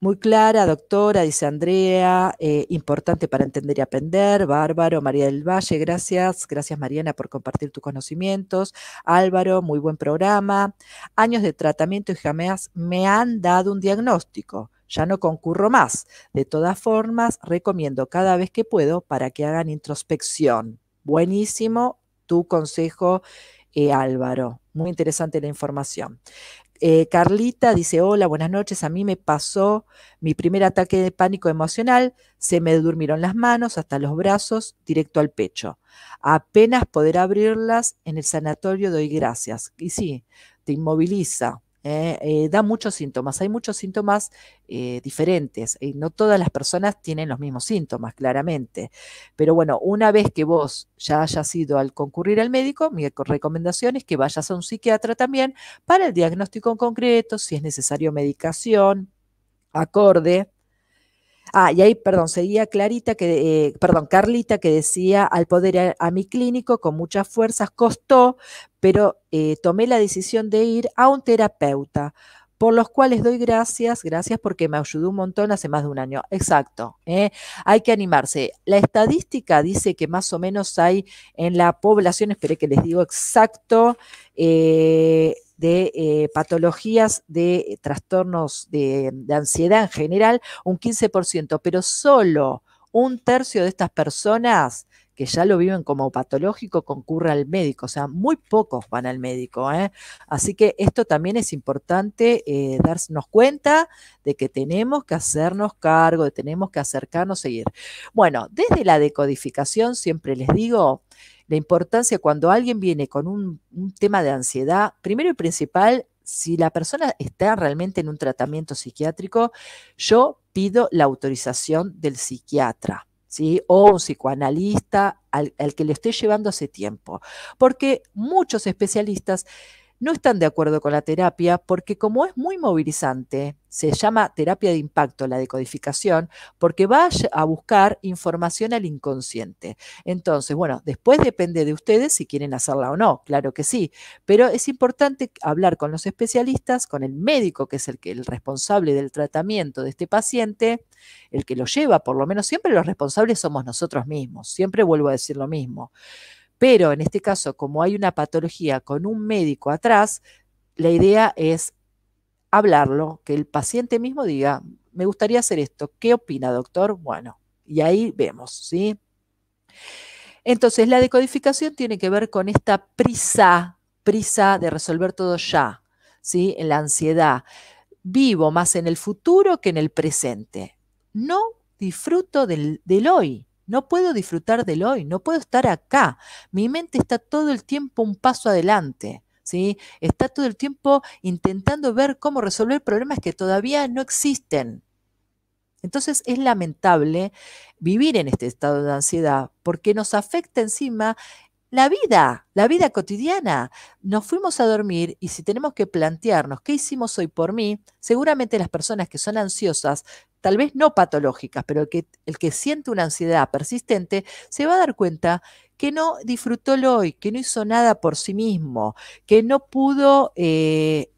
muy clara, doctora, dice Andrea, importante para entender y aprender, bárbaro, María del Valle, gracias, gracias Mariana por compartir tus conocimientos, Álvaro, muy buen programa, años de tratamiento y jamás me han dado un diagnóstico, ya no concurro más, de todas formas recomiendo cada vez que puedo para que hagan introspección, buenísimo tu consejo, Álvaro, muy interesante la información. Carlita dice, hola, buenas noches, a mí me pasó mi primer ataque de pánico emocional, se me durmieron las manos hasta los brazos, directo al pecho. Apenas poder abrirlas en el sanatorio doy gracias. Y sí, te inmoviliza. Da muchos síntomas, hay muchos síntomas diferentes, y no todas las personas tienen los mismos síntomas, claramente. Pero bueno, una vez que vos ya hayas ido al concurrir al médico, mi recomendación es que vayas a un psiquiatra también para el diagnóstico en concreto, si es necesario medicación, acorde. Y ahí, perdón, seguía Carlita que decía, al poder a mi clínico con muchas fuerzas costó, pero tomé la decisión de ir a un terapeuta, por los cuales doy gracias, gracias porque me ayudó un montón hace más de un año. Exacto, hay que animarse. La estadística dice que más o menos hay en la población, esperé que les digo exacto, de patologías de trastornos de ansiedad en general, un 15%, pero solo un tercio de estas personas que ya lo viven como patológico concurre al médico, o sea, muy pocos van al médico, ¿eh? Así que esto también es importante darnos cuenta de que tenemos que hacernos cargo, de que tenemos que acercarnos, seguir. Bueno, desde la decodificación siempre les digo, la importancia cuando alguien viene con un tema de ansiedad, primero y principal, si la persona está realmente en un tratamiento psiquiátrico, yo pido la autorización del psiquiatra, ¿sí? O un psicoanalista al que le estoy llevando hace tiempo, porque muchos especialistas no están de acuerdo con la terapia porque como es muy movilizante, se llama terapia de impacto, la decodificación, porque va a buscar información al inconsciente. Entonces, bueno, después depende de ustedes si quieren hacerla o no, claro que sí, pero es importante hablar con los especialistas, con el médico, que es el responsable del tratamiento de este paciente, el que lo lleva, por lo menos siempre los responsables somos nosotros mismos, siempre vuelvo a decir lo mismo. Pero en este caso, como hay una patología con un médico atrás, la idea es hablarlo, que el paciente mismo diga, me gustaría hacer esto, ¿qué opina, doctor? Bueno, y ahí vemos, ¿sí? Entonces, la decodificación tiene que ver con esta prisa de resolver todo ya, ¿sí? En la ansiedad. Vivo más en el futuro que en el presente. No disfruto del hoy. No puedo disfrutar del hoy, no puedo estar acá. Mi mente está todo el tiempo un paso adelante, ¿sí? Está todo el tiempo intentando ver cómo resolver problemas que todavía no existen. Entonces es lamentable vivir en este estado de ansiedad porque nos afecta encima la vida cotidiana. Nos fuimos a dormir y si tenemos que plantearnos qué hicimos hoy por mí, seguramente las personas que son ansiosas, tal vez no patológicas, pero el que siente una ansiedad persistente, se va a dar cuenta que no disfrutó el hoy, que no hizo nada por sí mismo, que no pudo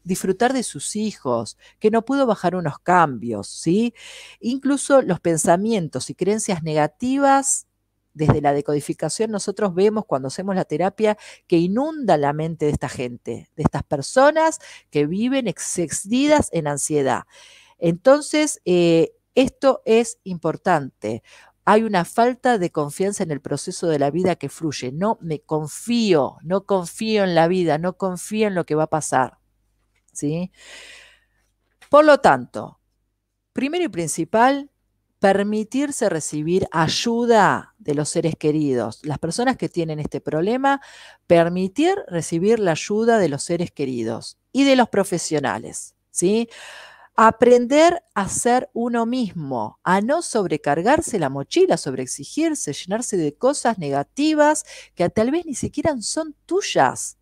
disfrutar de sus hijos, que no pudo bajar unos cambios, ¿sí? Incluso los pensamientos y creencias negativas desde la decodificación nosotros vemos cuando hacemos la terapia que inunda la mente de esta gente, de estas personas que viven excedidas en ansiedad. Entonces, esto es importante. Hay una falta de confianza en el proceso de la vida que fluye. No me confío, no confío en la vida, no confío en lo que va a pasar. ¿Sí? Por lo tanto, primero y principal, permitirse recibir ayuda de los seres queridos. Las personas que tienen este problema, permitir recibir la ayuda de los seres queridos y de los profesionales, ¿sí? Aprender a ser uno mismo, a no sobrecargarse la mochila, sobreexigirse, llenarse de cosas negativas que tal vez ni siquiera son tuyas.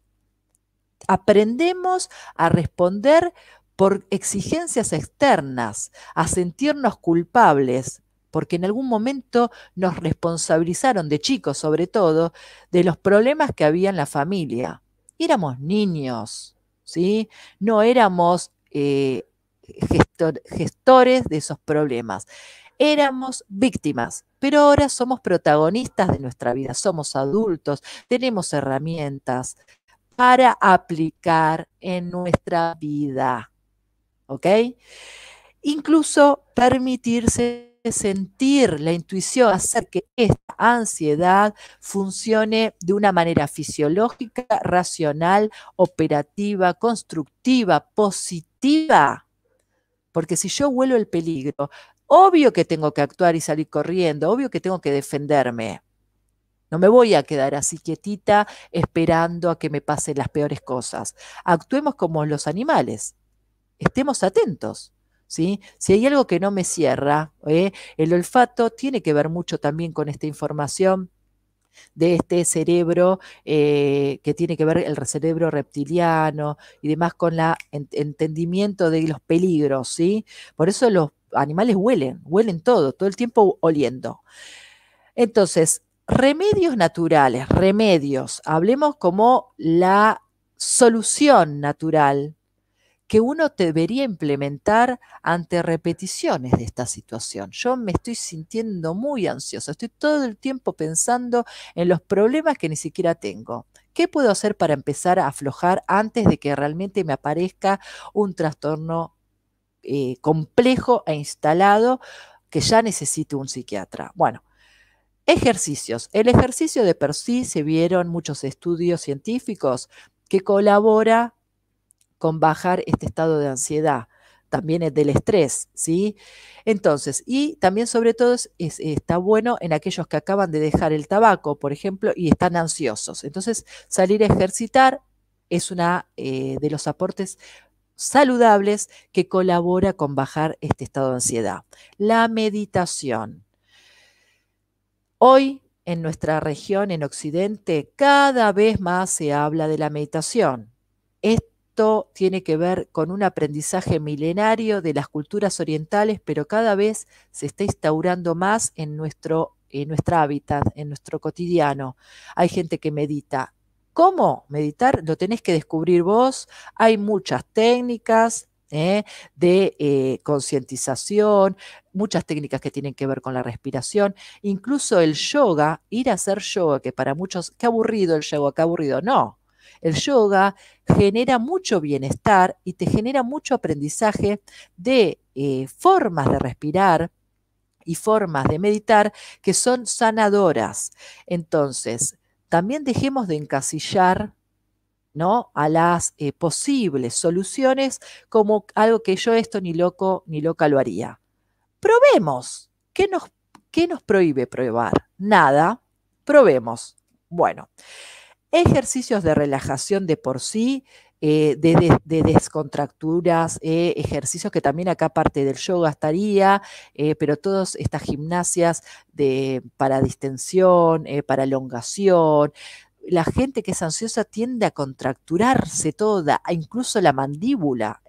Aprendemos a responder por exigencias externas, a sentirnos culpables, porque en algún momento nos responsabilizaron de chicos, sobre todo, de los problemas que había en la familia. Éramos niños, ¿sí? No éramos gestores de esos problemas. Éramos víctimas, pero ahora somos protagonistas de nuestra vida, somos adultos, tenemos herramientas para aplicar en nuestra vida, ¿ok? Incluso permitirse sentir la intuición, hacer que esta ansiedad funcione de una manera fisiológica, racional, operativa, constructiva, positiva. Porque si yo huelo el peligro, obvio que tengo que actuar y salir corriendo, obvio que tengo que defenderme. No me voy a quedar así quietita esperando a que me pasen las peores cosas. Actuemos como los animales, estemos atentos. ¿Sí? Si hay algo que no me cierra, el olfato tiene que ver mucho también con esta información de este cerebro que tiene que ver el cerebro reptiliano y demás con el entendimiento de los peligros, ¿sí? Por eso los animales huelen todo el tiempo oliendo. Entonces, remedios naturales, remedios, hablemos como la solución natural que uno debería implementar ante repeticiones de esta situación. Yo me estoy sintiendo muy ansiosa, estoy todo el tiempo pensando en los problemas que ni siquiera tengo. ¿Qué puedo hacer para empezar a aflojar antes de que realmente me aparezca un trastorno complejo e instalado que ya necesite un psiquiatra? Bueno, ejercicios. El ejercicio de por sí se vieron muchos estudios científicos que colabora con bajar este estado de ansiedad, también es del estrés, ¿sí? Entonces, y también sobre todo está bueno en aquellos que acaban de dejar el tabaco, por ejemplo, y están ansiosos. Entonces, salir a ejercitar es una de los aportes saludables que colabora con bajar este estado de ansiedad. La meditación. Hoy en nuestra región, en Occidente, cada vez más se habla de la meditación. Esto tiene que ver con un aprendizaje milenario de las culturas orientales, pero cada vez se está instaurando más en nuestro hábitat, en nuestro cotidiano. Hay gente que medita. ¿Cómo meditar? Lo tenés que descubrir vos. Hay muchas técnicas de concientización, muchas técnicas que tienen que ver con la respiración, incluso el yoga, ir a hacer yoga, que para muchos, qué aburrido el yoga, qué aburrido, no. El yoga genera mucho bienestar y te genera mucho aprendizaje de formas de respirar y formas de meditar que son sanadoras. Entonces, también dejemos de encasillar, ¿no?, a las posibles soluciones como algo que yo esto ni loco ni loca lo haría. Probemos. ¿Qué nos prohíbe probar? Nada. Probemos. Bueno, ejercicios de relajación de por sí, de descontracturas, ejercicios que también acá parte del yoga estaría, pero todas estas gimnasias para distensión, para elongación, la gente que es ansiosa tiende a contracturarse toda, incluso la mandíbula,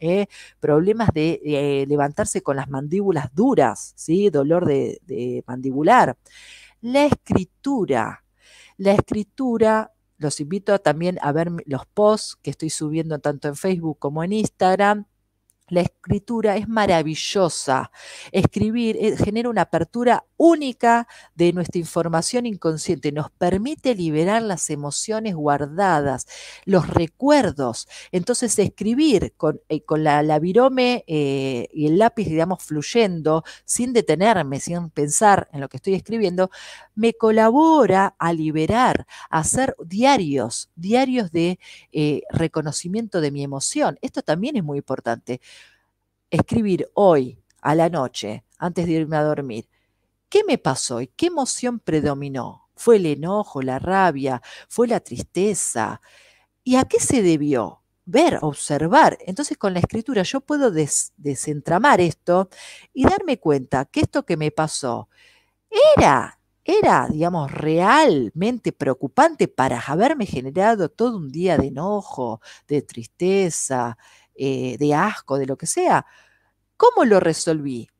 problemas de levantarse con las mandíbulas duras, ¿sí? Dolor de mandibular. La escritura. La escritura, los invito también a ver los posts que estoy subiendo tanto en Facebook como en Instagram. La escritura es maravillosa. Escribir genera una apertura única de nuestra información inconsciente. Nos permite liberar las emociones guardadas, los recuerdos. Entonces, escribir con la virome y el lápiz, digamos, fluyendo, sin detenerme, sin pensar en lo que estoy escribiendo, me colabora a liberar, a hacer diarios de reconocimiento de mi emoción. Esto también es muy importante. Escribir hoy, a la noche, antes de irme a dormir, ¿qué me pasó y qué emoción predominó? ¿Fue el enojo, la rabia? ¿Fue la tristeza? ¿Y a qué se debió? Ver, observar. Entonces con la escritura yo puedo desentramar esto y darme cuenta que esto que me pasó era, digamos, realmente preocupante para haberme generado todo un día de enojo, de tristeza, de asco, de lo que sea. ¿Cómo lo resolví?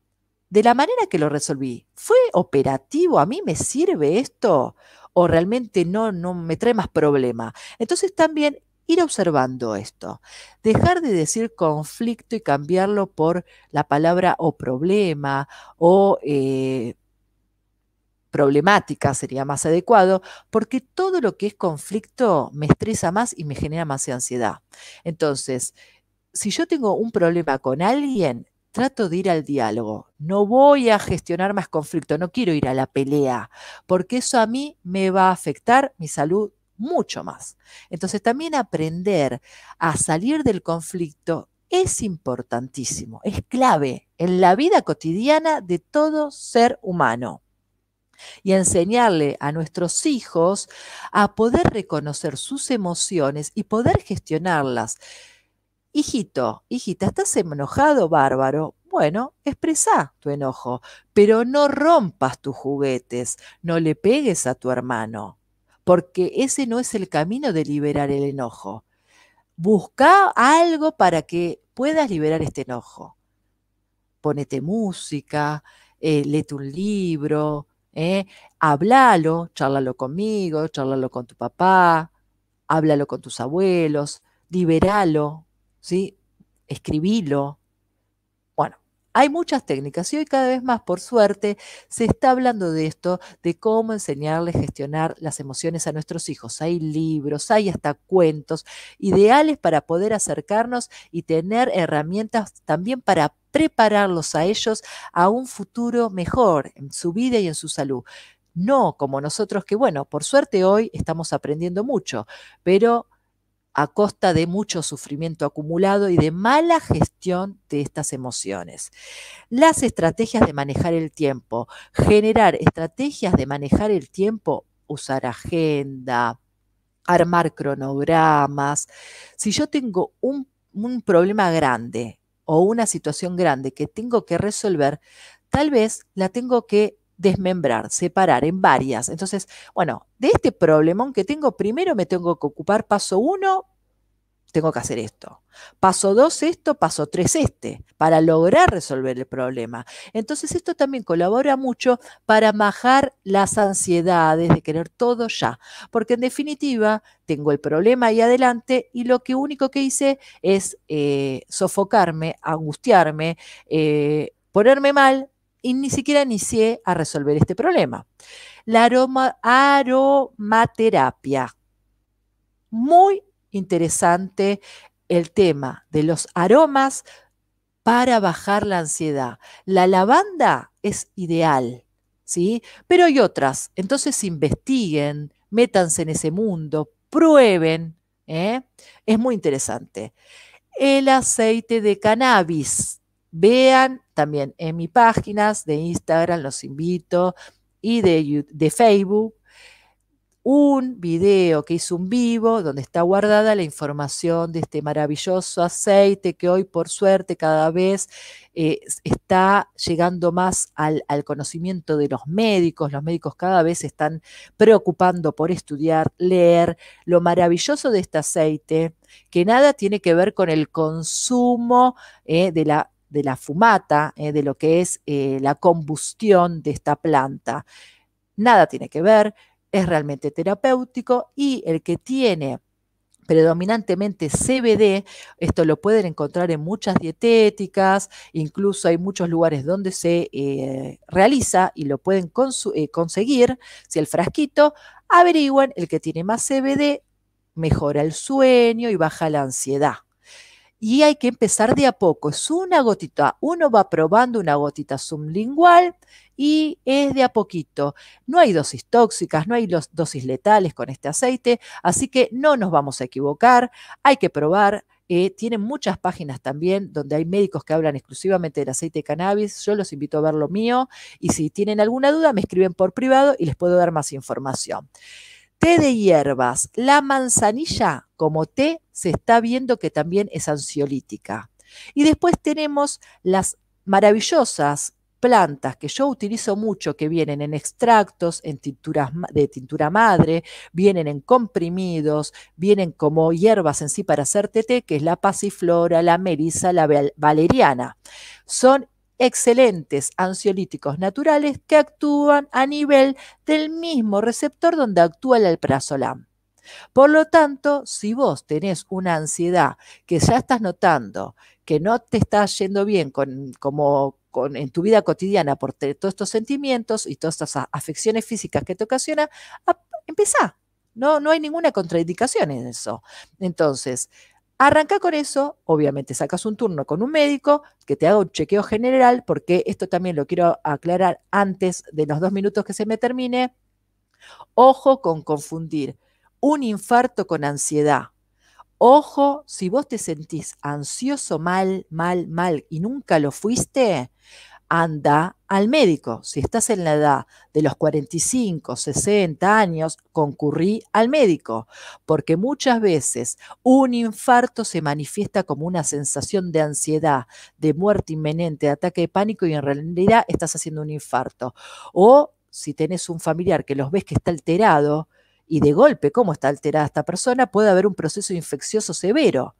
De la manera que lo resolví, ¿fue operativo? ¿A mí me sirve esto? ¿O realmente no me trae más problema? Entonces también ir observando esto. Dejar de decir conflicto y cambiarlo por la palabra o problema o problemática sería más adecuado, porque todo lo que es conflicto me estresa más y me genera más ansiedad. Entonces, si yo tengo un problema con alguien, trato de ir al diálogo. No voy a gestionar más conflicto, no quiero ir a la pelea, porque eso a mí me va a afectar mi salud mucho más. Entonces también aprender a salir del conflicto es importantísimo, es clave en la vida cotidiana de todo ser humano y enseñarle a nuestros hijos a poder reconocer sus emociones y poder gestionarlas. Hijito, hijita, ¿estás enojado, bárbaro? Bueno, expresá tu enojo, pero no rompas tus juguetes, no le pegues a tu hermano, porque ese no es el camino de liberar el enojo. Busca algo para que puedas liberar este enojo. Ponete música, léete un libro, háblalo, charlalo conmigo, charlalo con tu papá, háblalo con tus abuelos, liberalo, ¿sí? Escribilo. Bueno, hay muchas técnicas y hoy cada vez más, por suerte, se está hablando de esto, de cómo enseñarles a gestionar las emociones a nuestros hijos. Hay libros, hay hasta cuentos ideales para poder acercarnos y tener herramientas también para prepararlos a ellos a un futuro mejor en su vida y en su salud. No como nosotros que, bueno, por suerte hoy estamos aprendiendo mucho, pero a costa de mucho sufrimiento acumulado y de mala gestión de estas emociones. Las estrategias de manejar el tiempo. Generar estrategias de manejar el tiempo, usar agenda, armar cronogramas. Si yo tengo un problema grande o una situación grande que tengo que resolver, tal vez la tengo que desmembrar, separar en varias. Entonces, bueno, de este problemón que tengo, primero me tengo que ocupar paso 1, tengo que hacer esto. Paso 2 esto, paso 3 este, para lograr resolver el problema. Entonces esto también colabora mucho para bajar las ansiedades de querer todo ya, porque en definitiva tengo el problema ahí adelante y lo que único que hice es sofocarme, angustiarme, ponerme mal y ni siquiera inicié a resolver este problema. La aromaterapia. Muy interesante el tema de los aromas para bajar la ansiedad. La lavanda es ideal, ¿sí? Pero hay otras. Entonces investiguen, métanse en ese mundo, prueben, ¿eh? Es muy interesante. El aceite de cannabis. Vean también en mis páginas de Instagram, los invito, y de Facebook, un video que hizo un vivo donde está guardada la información de este maravilloso aceite que hoy por suerte cada vez está llegando más al conocimiento de los médicos. Los médicos cada vez se están preocupando por estudiar, leer lo maravilloso de este aceite, que nada tiene que ver con el consumo de la fumata, de lo que es la combustión de esta planta. Nada tiene que ver, es realmente terapéutico y el que tiene predominantemente CBD, esto lo pueden encontrar en muchas dietéticas, incluso hay muchos lugares donde se realiza y lo pueden conseguir. Si el frasquito, averigüen, el que tiene más CBD mejora el sueño y baja la ansiedad. Y hay que empezar de a poco, es una gotita, uno va probando una gotita sublingual y es de a poquito. No hay dosis tóxicas, no hay dosis letales con este aceite, así que no nos vamos a equivocar, hay que probar. Tienen muchas páginas también donde hay médicos que hablan exclusivamente del aceite de cannabis. Yo los invito a ver lo mío y si tienen alguna duda me escriben por privado y les puedo dar más información. Té de hierbas. La manzanilla como té se está viendo que también es ansiolítica. Y después tenemos las maravillosas plantas que yo utilizo mucho, que vienen en extractos, en tinturas de tintura madre, vienen en comprimidos, vienen como hierbas en sí para hacer té, que es la pasiflora, la melisa, la valeriana. Son excelentes ansiolíticos naturales que actúan a nivel del mismo receptor donde actúa el alprazolam. Por lo tanto, si vos tenés una ansiedad que ya estás notando que no te está yendo bien en tu vida cotidiana por todos estos sentimientos y todas estas afecciones físicas que te ocasiona, empezá. No hay ninguna contraindicación en eso. Entonces, arranca con eso, obviamente sacas un turno con un médico que te haga un chequeo general, porque esto también lo quiero aclarar antes de los 2 minutos que se me termine. Ojo con confundir un infarto con ansiedad. Ojo, si vos te sentís ansioso mal y nunca lo fuiste, anda al médico. Si estás en la edad de los 45, 60 años, concurrí al médico, porque muchas veces un infarto se manifiesta como una sensación de ansiedad, de muerte inminente, de ataque de pánico y en realidad estás haciendo un infarto. O si tenés un familiar que los ves que está alterado y de golpe, ¿cómo está alterada esta persona? Puede haber un proceso infeccioso severo,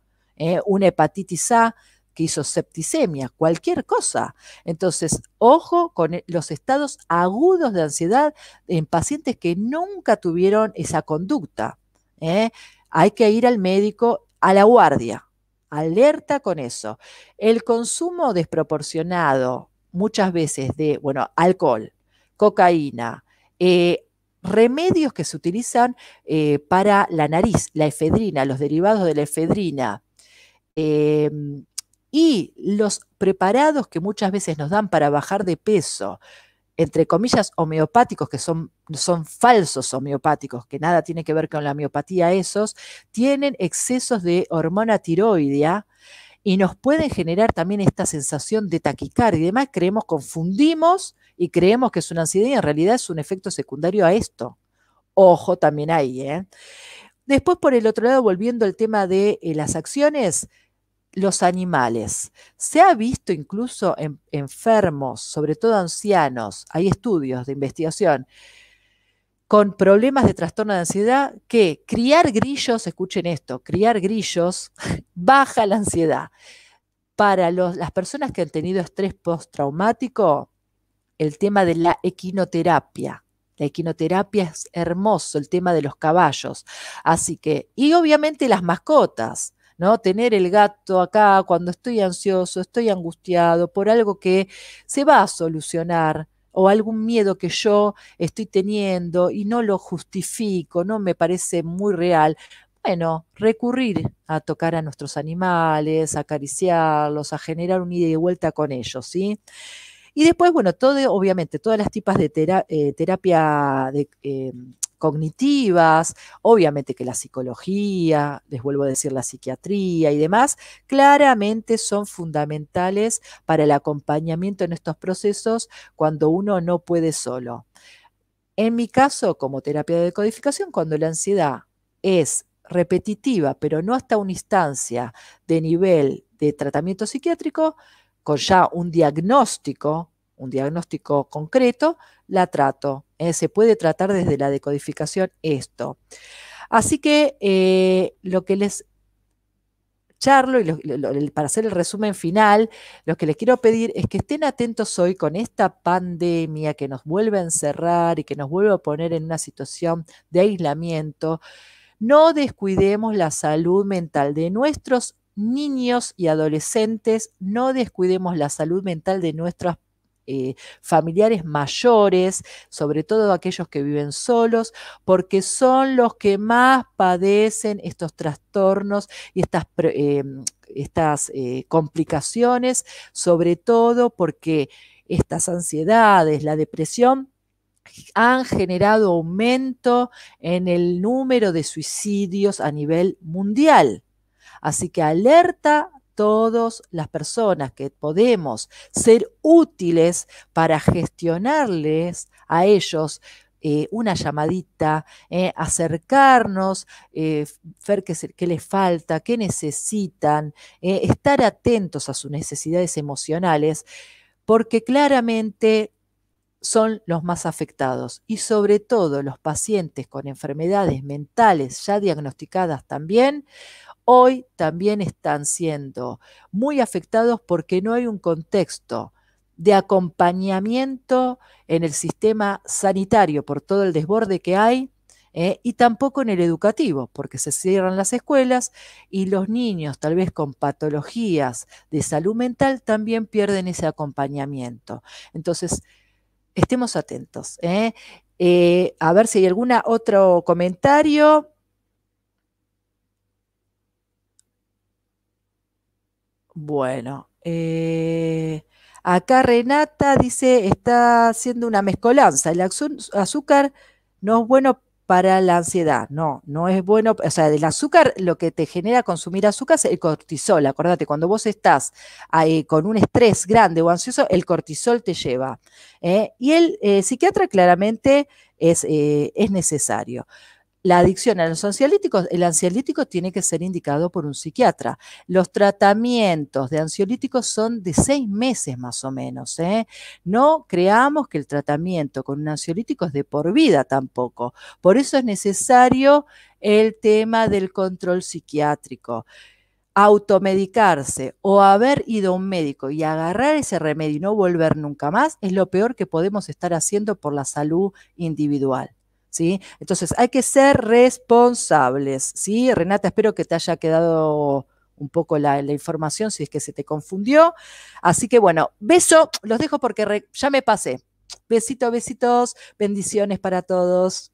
una hepatitis A que hizo septicemia, cualquier cosa. Entonces, ojo con los estados agudos de ansiedad en pacientes que nunca tuvieron esa conducta. ¿eh? Hay que ir al médico a la guardia, alerta con eso. El consumo desproporcionado, muchas veces de, alcohol, cocaína, remedios que se utilizan para la nariz, la efedrina, los derivados de la efedrina, y los preparados que muchas veces nos dan para bajar de peso, entre comillas, homeopáticos, que son falsos homeopáticos, que nada tiene que ver con la homeopatía, esos, tienen excesos de hormona tiroidea y nos pueden generar también esta sensación de taquicardia y demás. Confundimos y creemos que es una ansiedad y en realidad es un efecto secundario a esto. Ojo también ahí, ¿eh? Después, por el otro lado, volviendo al tema de las acciones, los animales. Se ha visto incluso en enfermos, sobre todo ancianos, hay estudios de investigación, con problemas de trastorno de ansiedad, que criar grillos, escuchen esto, criar grillos baja la ansiedad. Para las personas que han tenido estrés postraumático, el tema de la equinoterapia. La equinoterapia es hermoso, el tema de los caballos. Así que, y obviamente las mascotas, ¿no? Tener el gato acá cuando estoy ansioso, estoy angustiado por algo que se va a solucionar o algún miedo que yo estoy teniendo y no lo justifico, no me parece muy real. Bueno, recurrir a tocar a nuestros animales, a acariciarlos, a generar un ida y vuelta con ellos, ¿sí? Y después, obviamente, todas las tipas de terapia cognitivas, obviamente que la psicología, les vuelvo a decir la psiquiatría y demás, claramente son fundamentales para el acompañamiento en estos procesos cuando uno no puede solo. En mi caso, como terapia de decodificación, cuando la ansiedad es repetitiva, pero no hasta una instancia de nivel de tratamiento psiquiátrico, con ya un diagnóstico concreto, la trato. Se puede tratar desde la decodificación esto. Así que lo que les charlo y para hacer el resumen final, lo que les quiero pedir es que estén atentos hoy con esta pandemia que nos vuelve a encerrar y que nos vuelve a poner en una situación de aislamiento. No descuidemos la salud mental de nuestros niños y adolescentes, no descuidemos la salud mental de nuestros familiares mayores, sobre todo aquellos que viven solos, porque son los que más padecen estos trastornos y estas complicaciones, sobre todo porque estas ansiedades, la depresión, han generado aumento en el número de suicidios a nivel mundial. Así que alerta todas las personas que podemos ser útiles para gestionarles a ellos una llamadita, acercarnos, ver qué les falta, qué necesitan, estar atentos a sus necesidades emocionales, porque claramente son los más afectados y sobre todo los pacientes con enfermedades mentales ya diagnosticadas también, hoy también están siendo muy afectados porque no hay un contexto de acompañamiento en el sistema sanitario por todo el desborde que hay, y tampoco en el educativo, porque se cierran las escuelas y los niños, tal vez con patologías de salud mental, también pierden ese acompañamiento. Entonces, estemos atentos. A ver si hay algún otro comentario. Bueno, acá Renata dice, está haciendo una mezcolanza. El azúcar no es bueno para la ansiedad. No, no es bueno. O sea, el azúcar, lo que te genera consumir azúcar es el cortisol. Acordate, cuando vos estás con un estrés grande o ansioso, el cortisol te lleva. Y el psiquiatra claramente es necesario. La adicción a los ansiolíticos, el ansiolítico tiene que ser indicado por un psiquiatra. Los tratamientos de ansiolíticos son de 6 meses más o menos. No creamos que el tratamiento con un ansiolítico es de por vida tampoco. Por eso es necesario el tema del control psiquiátrico. Automedicarse o haber ido a un médico y agarrar ese remedio y no volver nunca más es lo peor que podemos estar haciendo por la salud individual. ¿Sí? Entonces hay que ser responsables, ¿sí? Renata, espero que te haya quedado un poco la información si es que se te confundió. Así que bueno, beso, los dejo porque ya me pasé. Besitos, bendiciones para todos.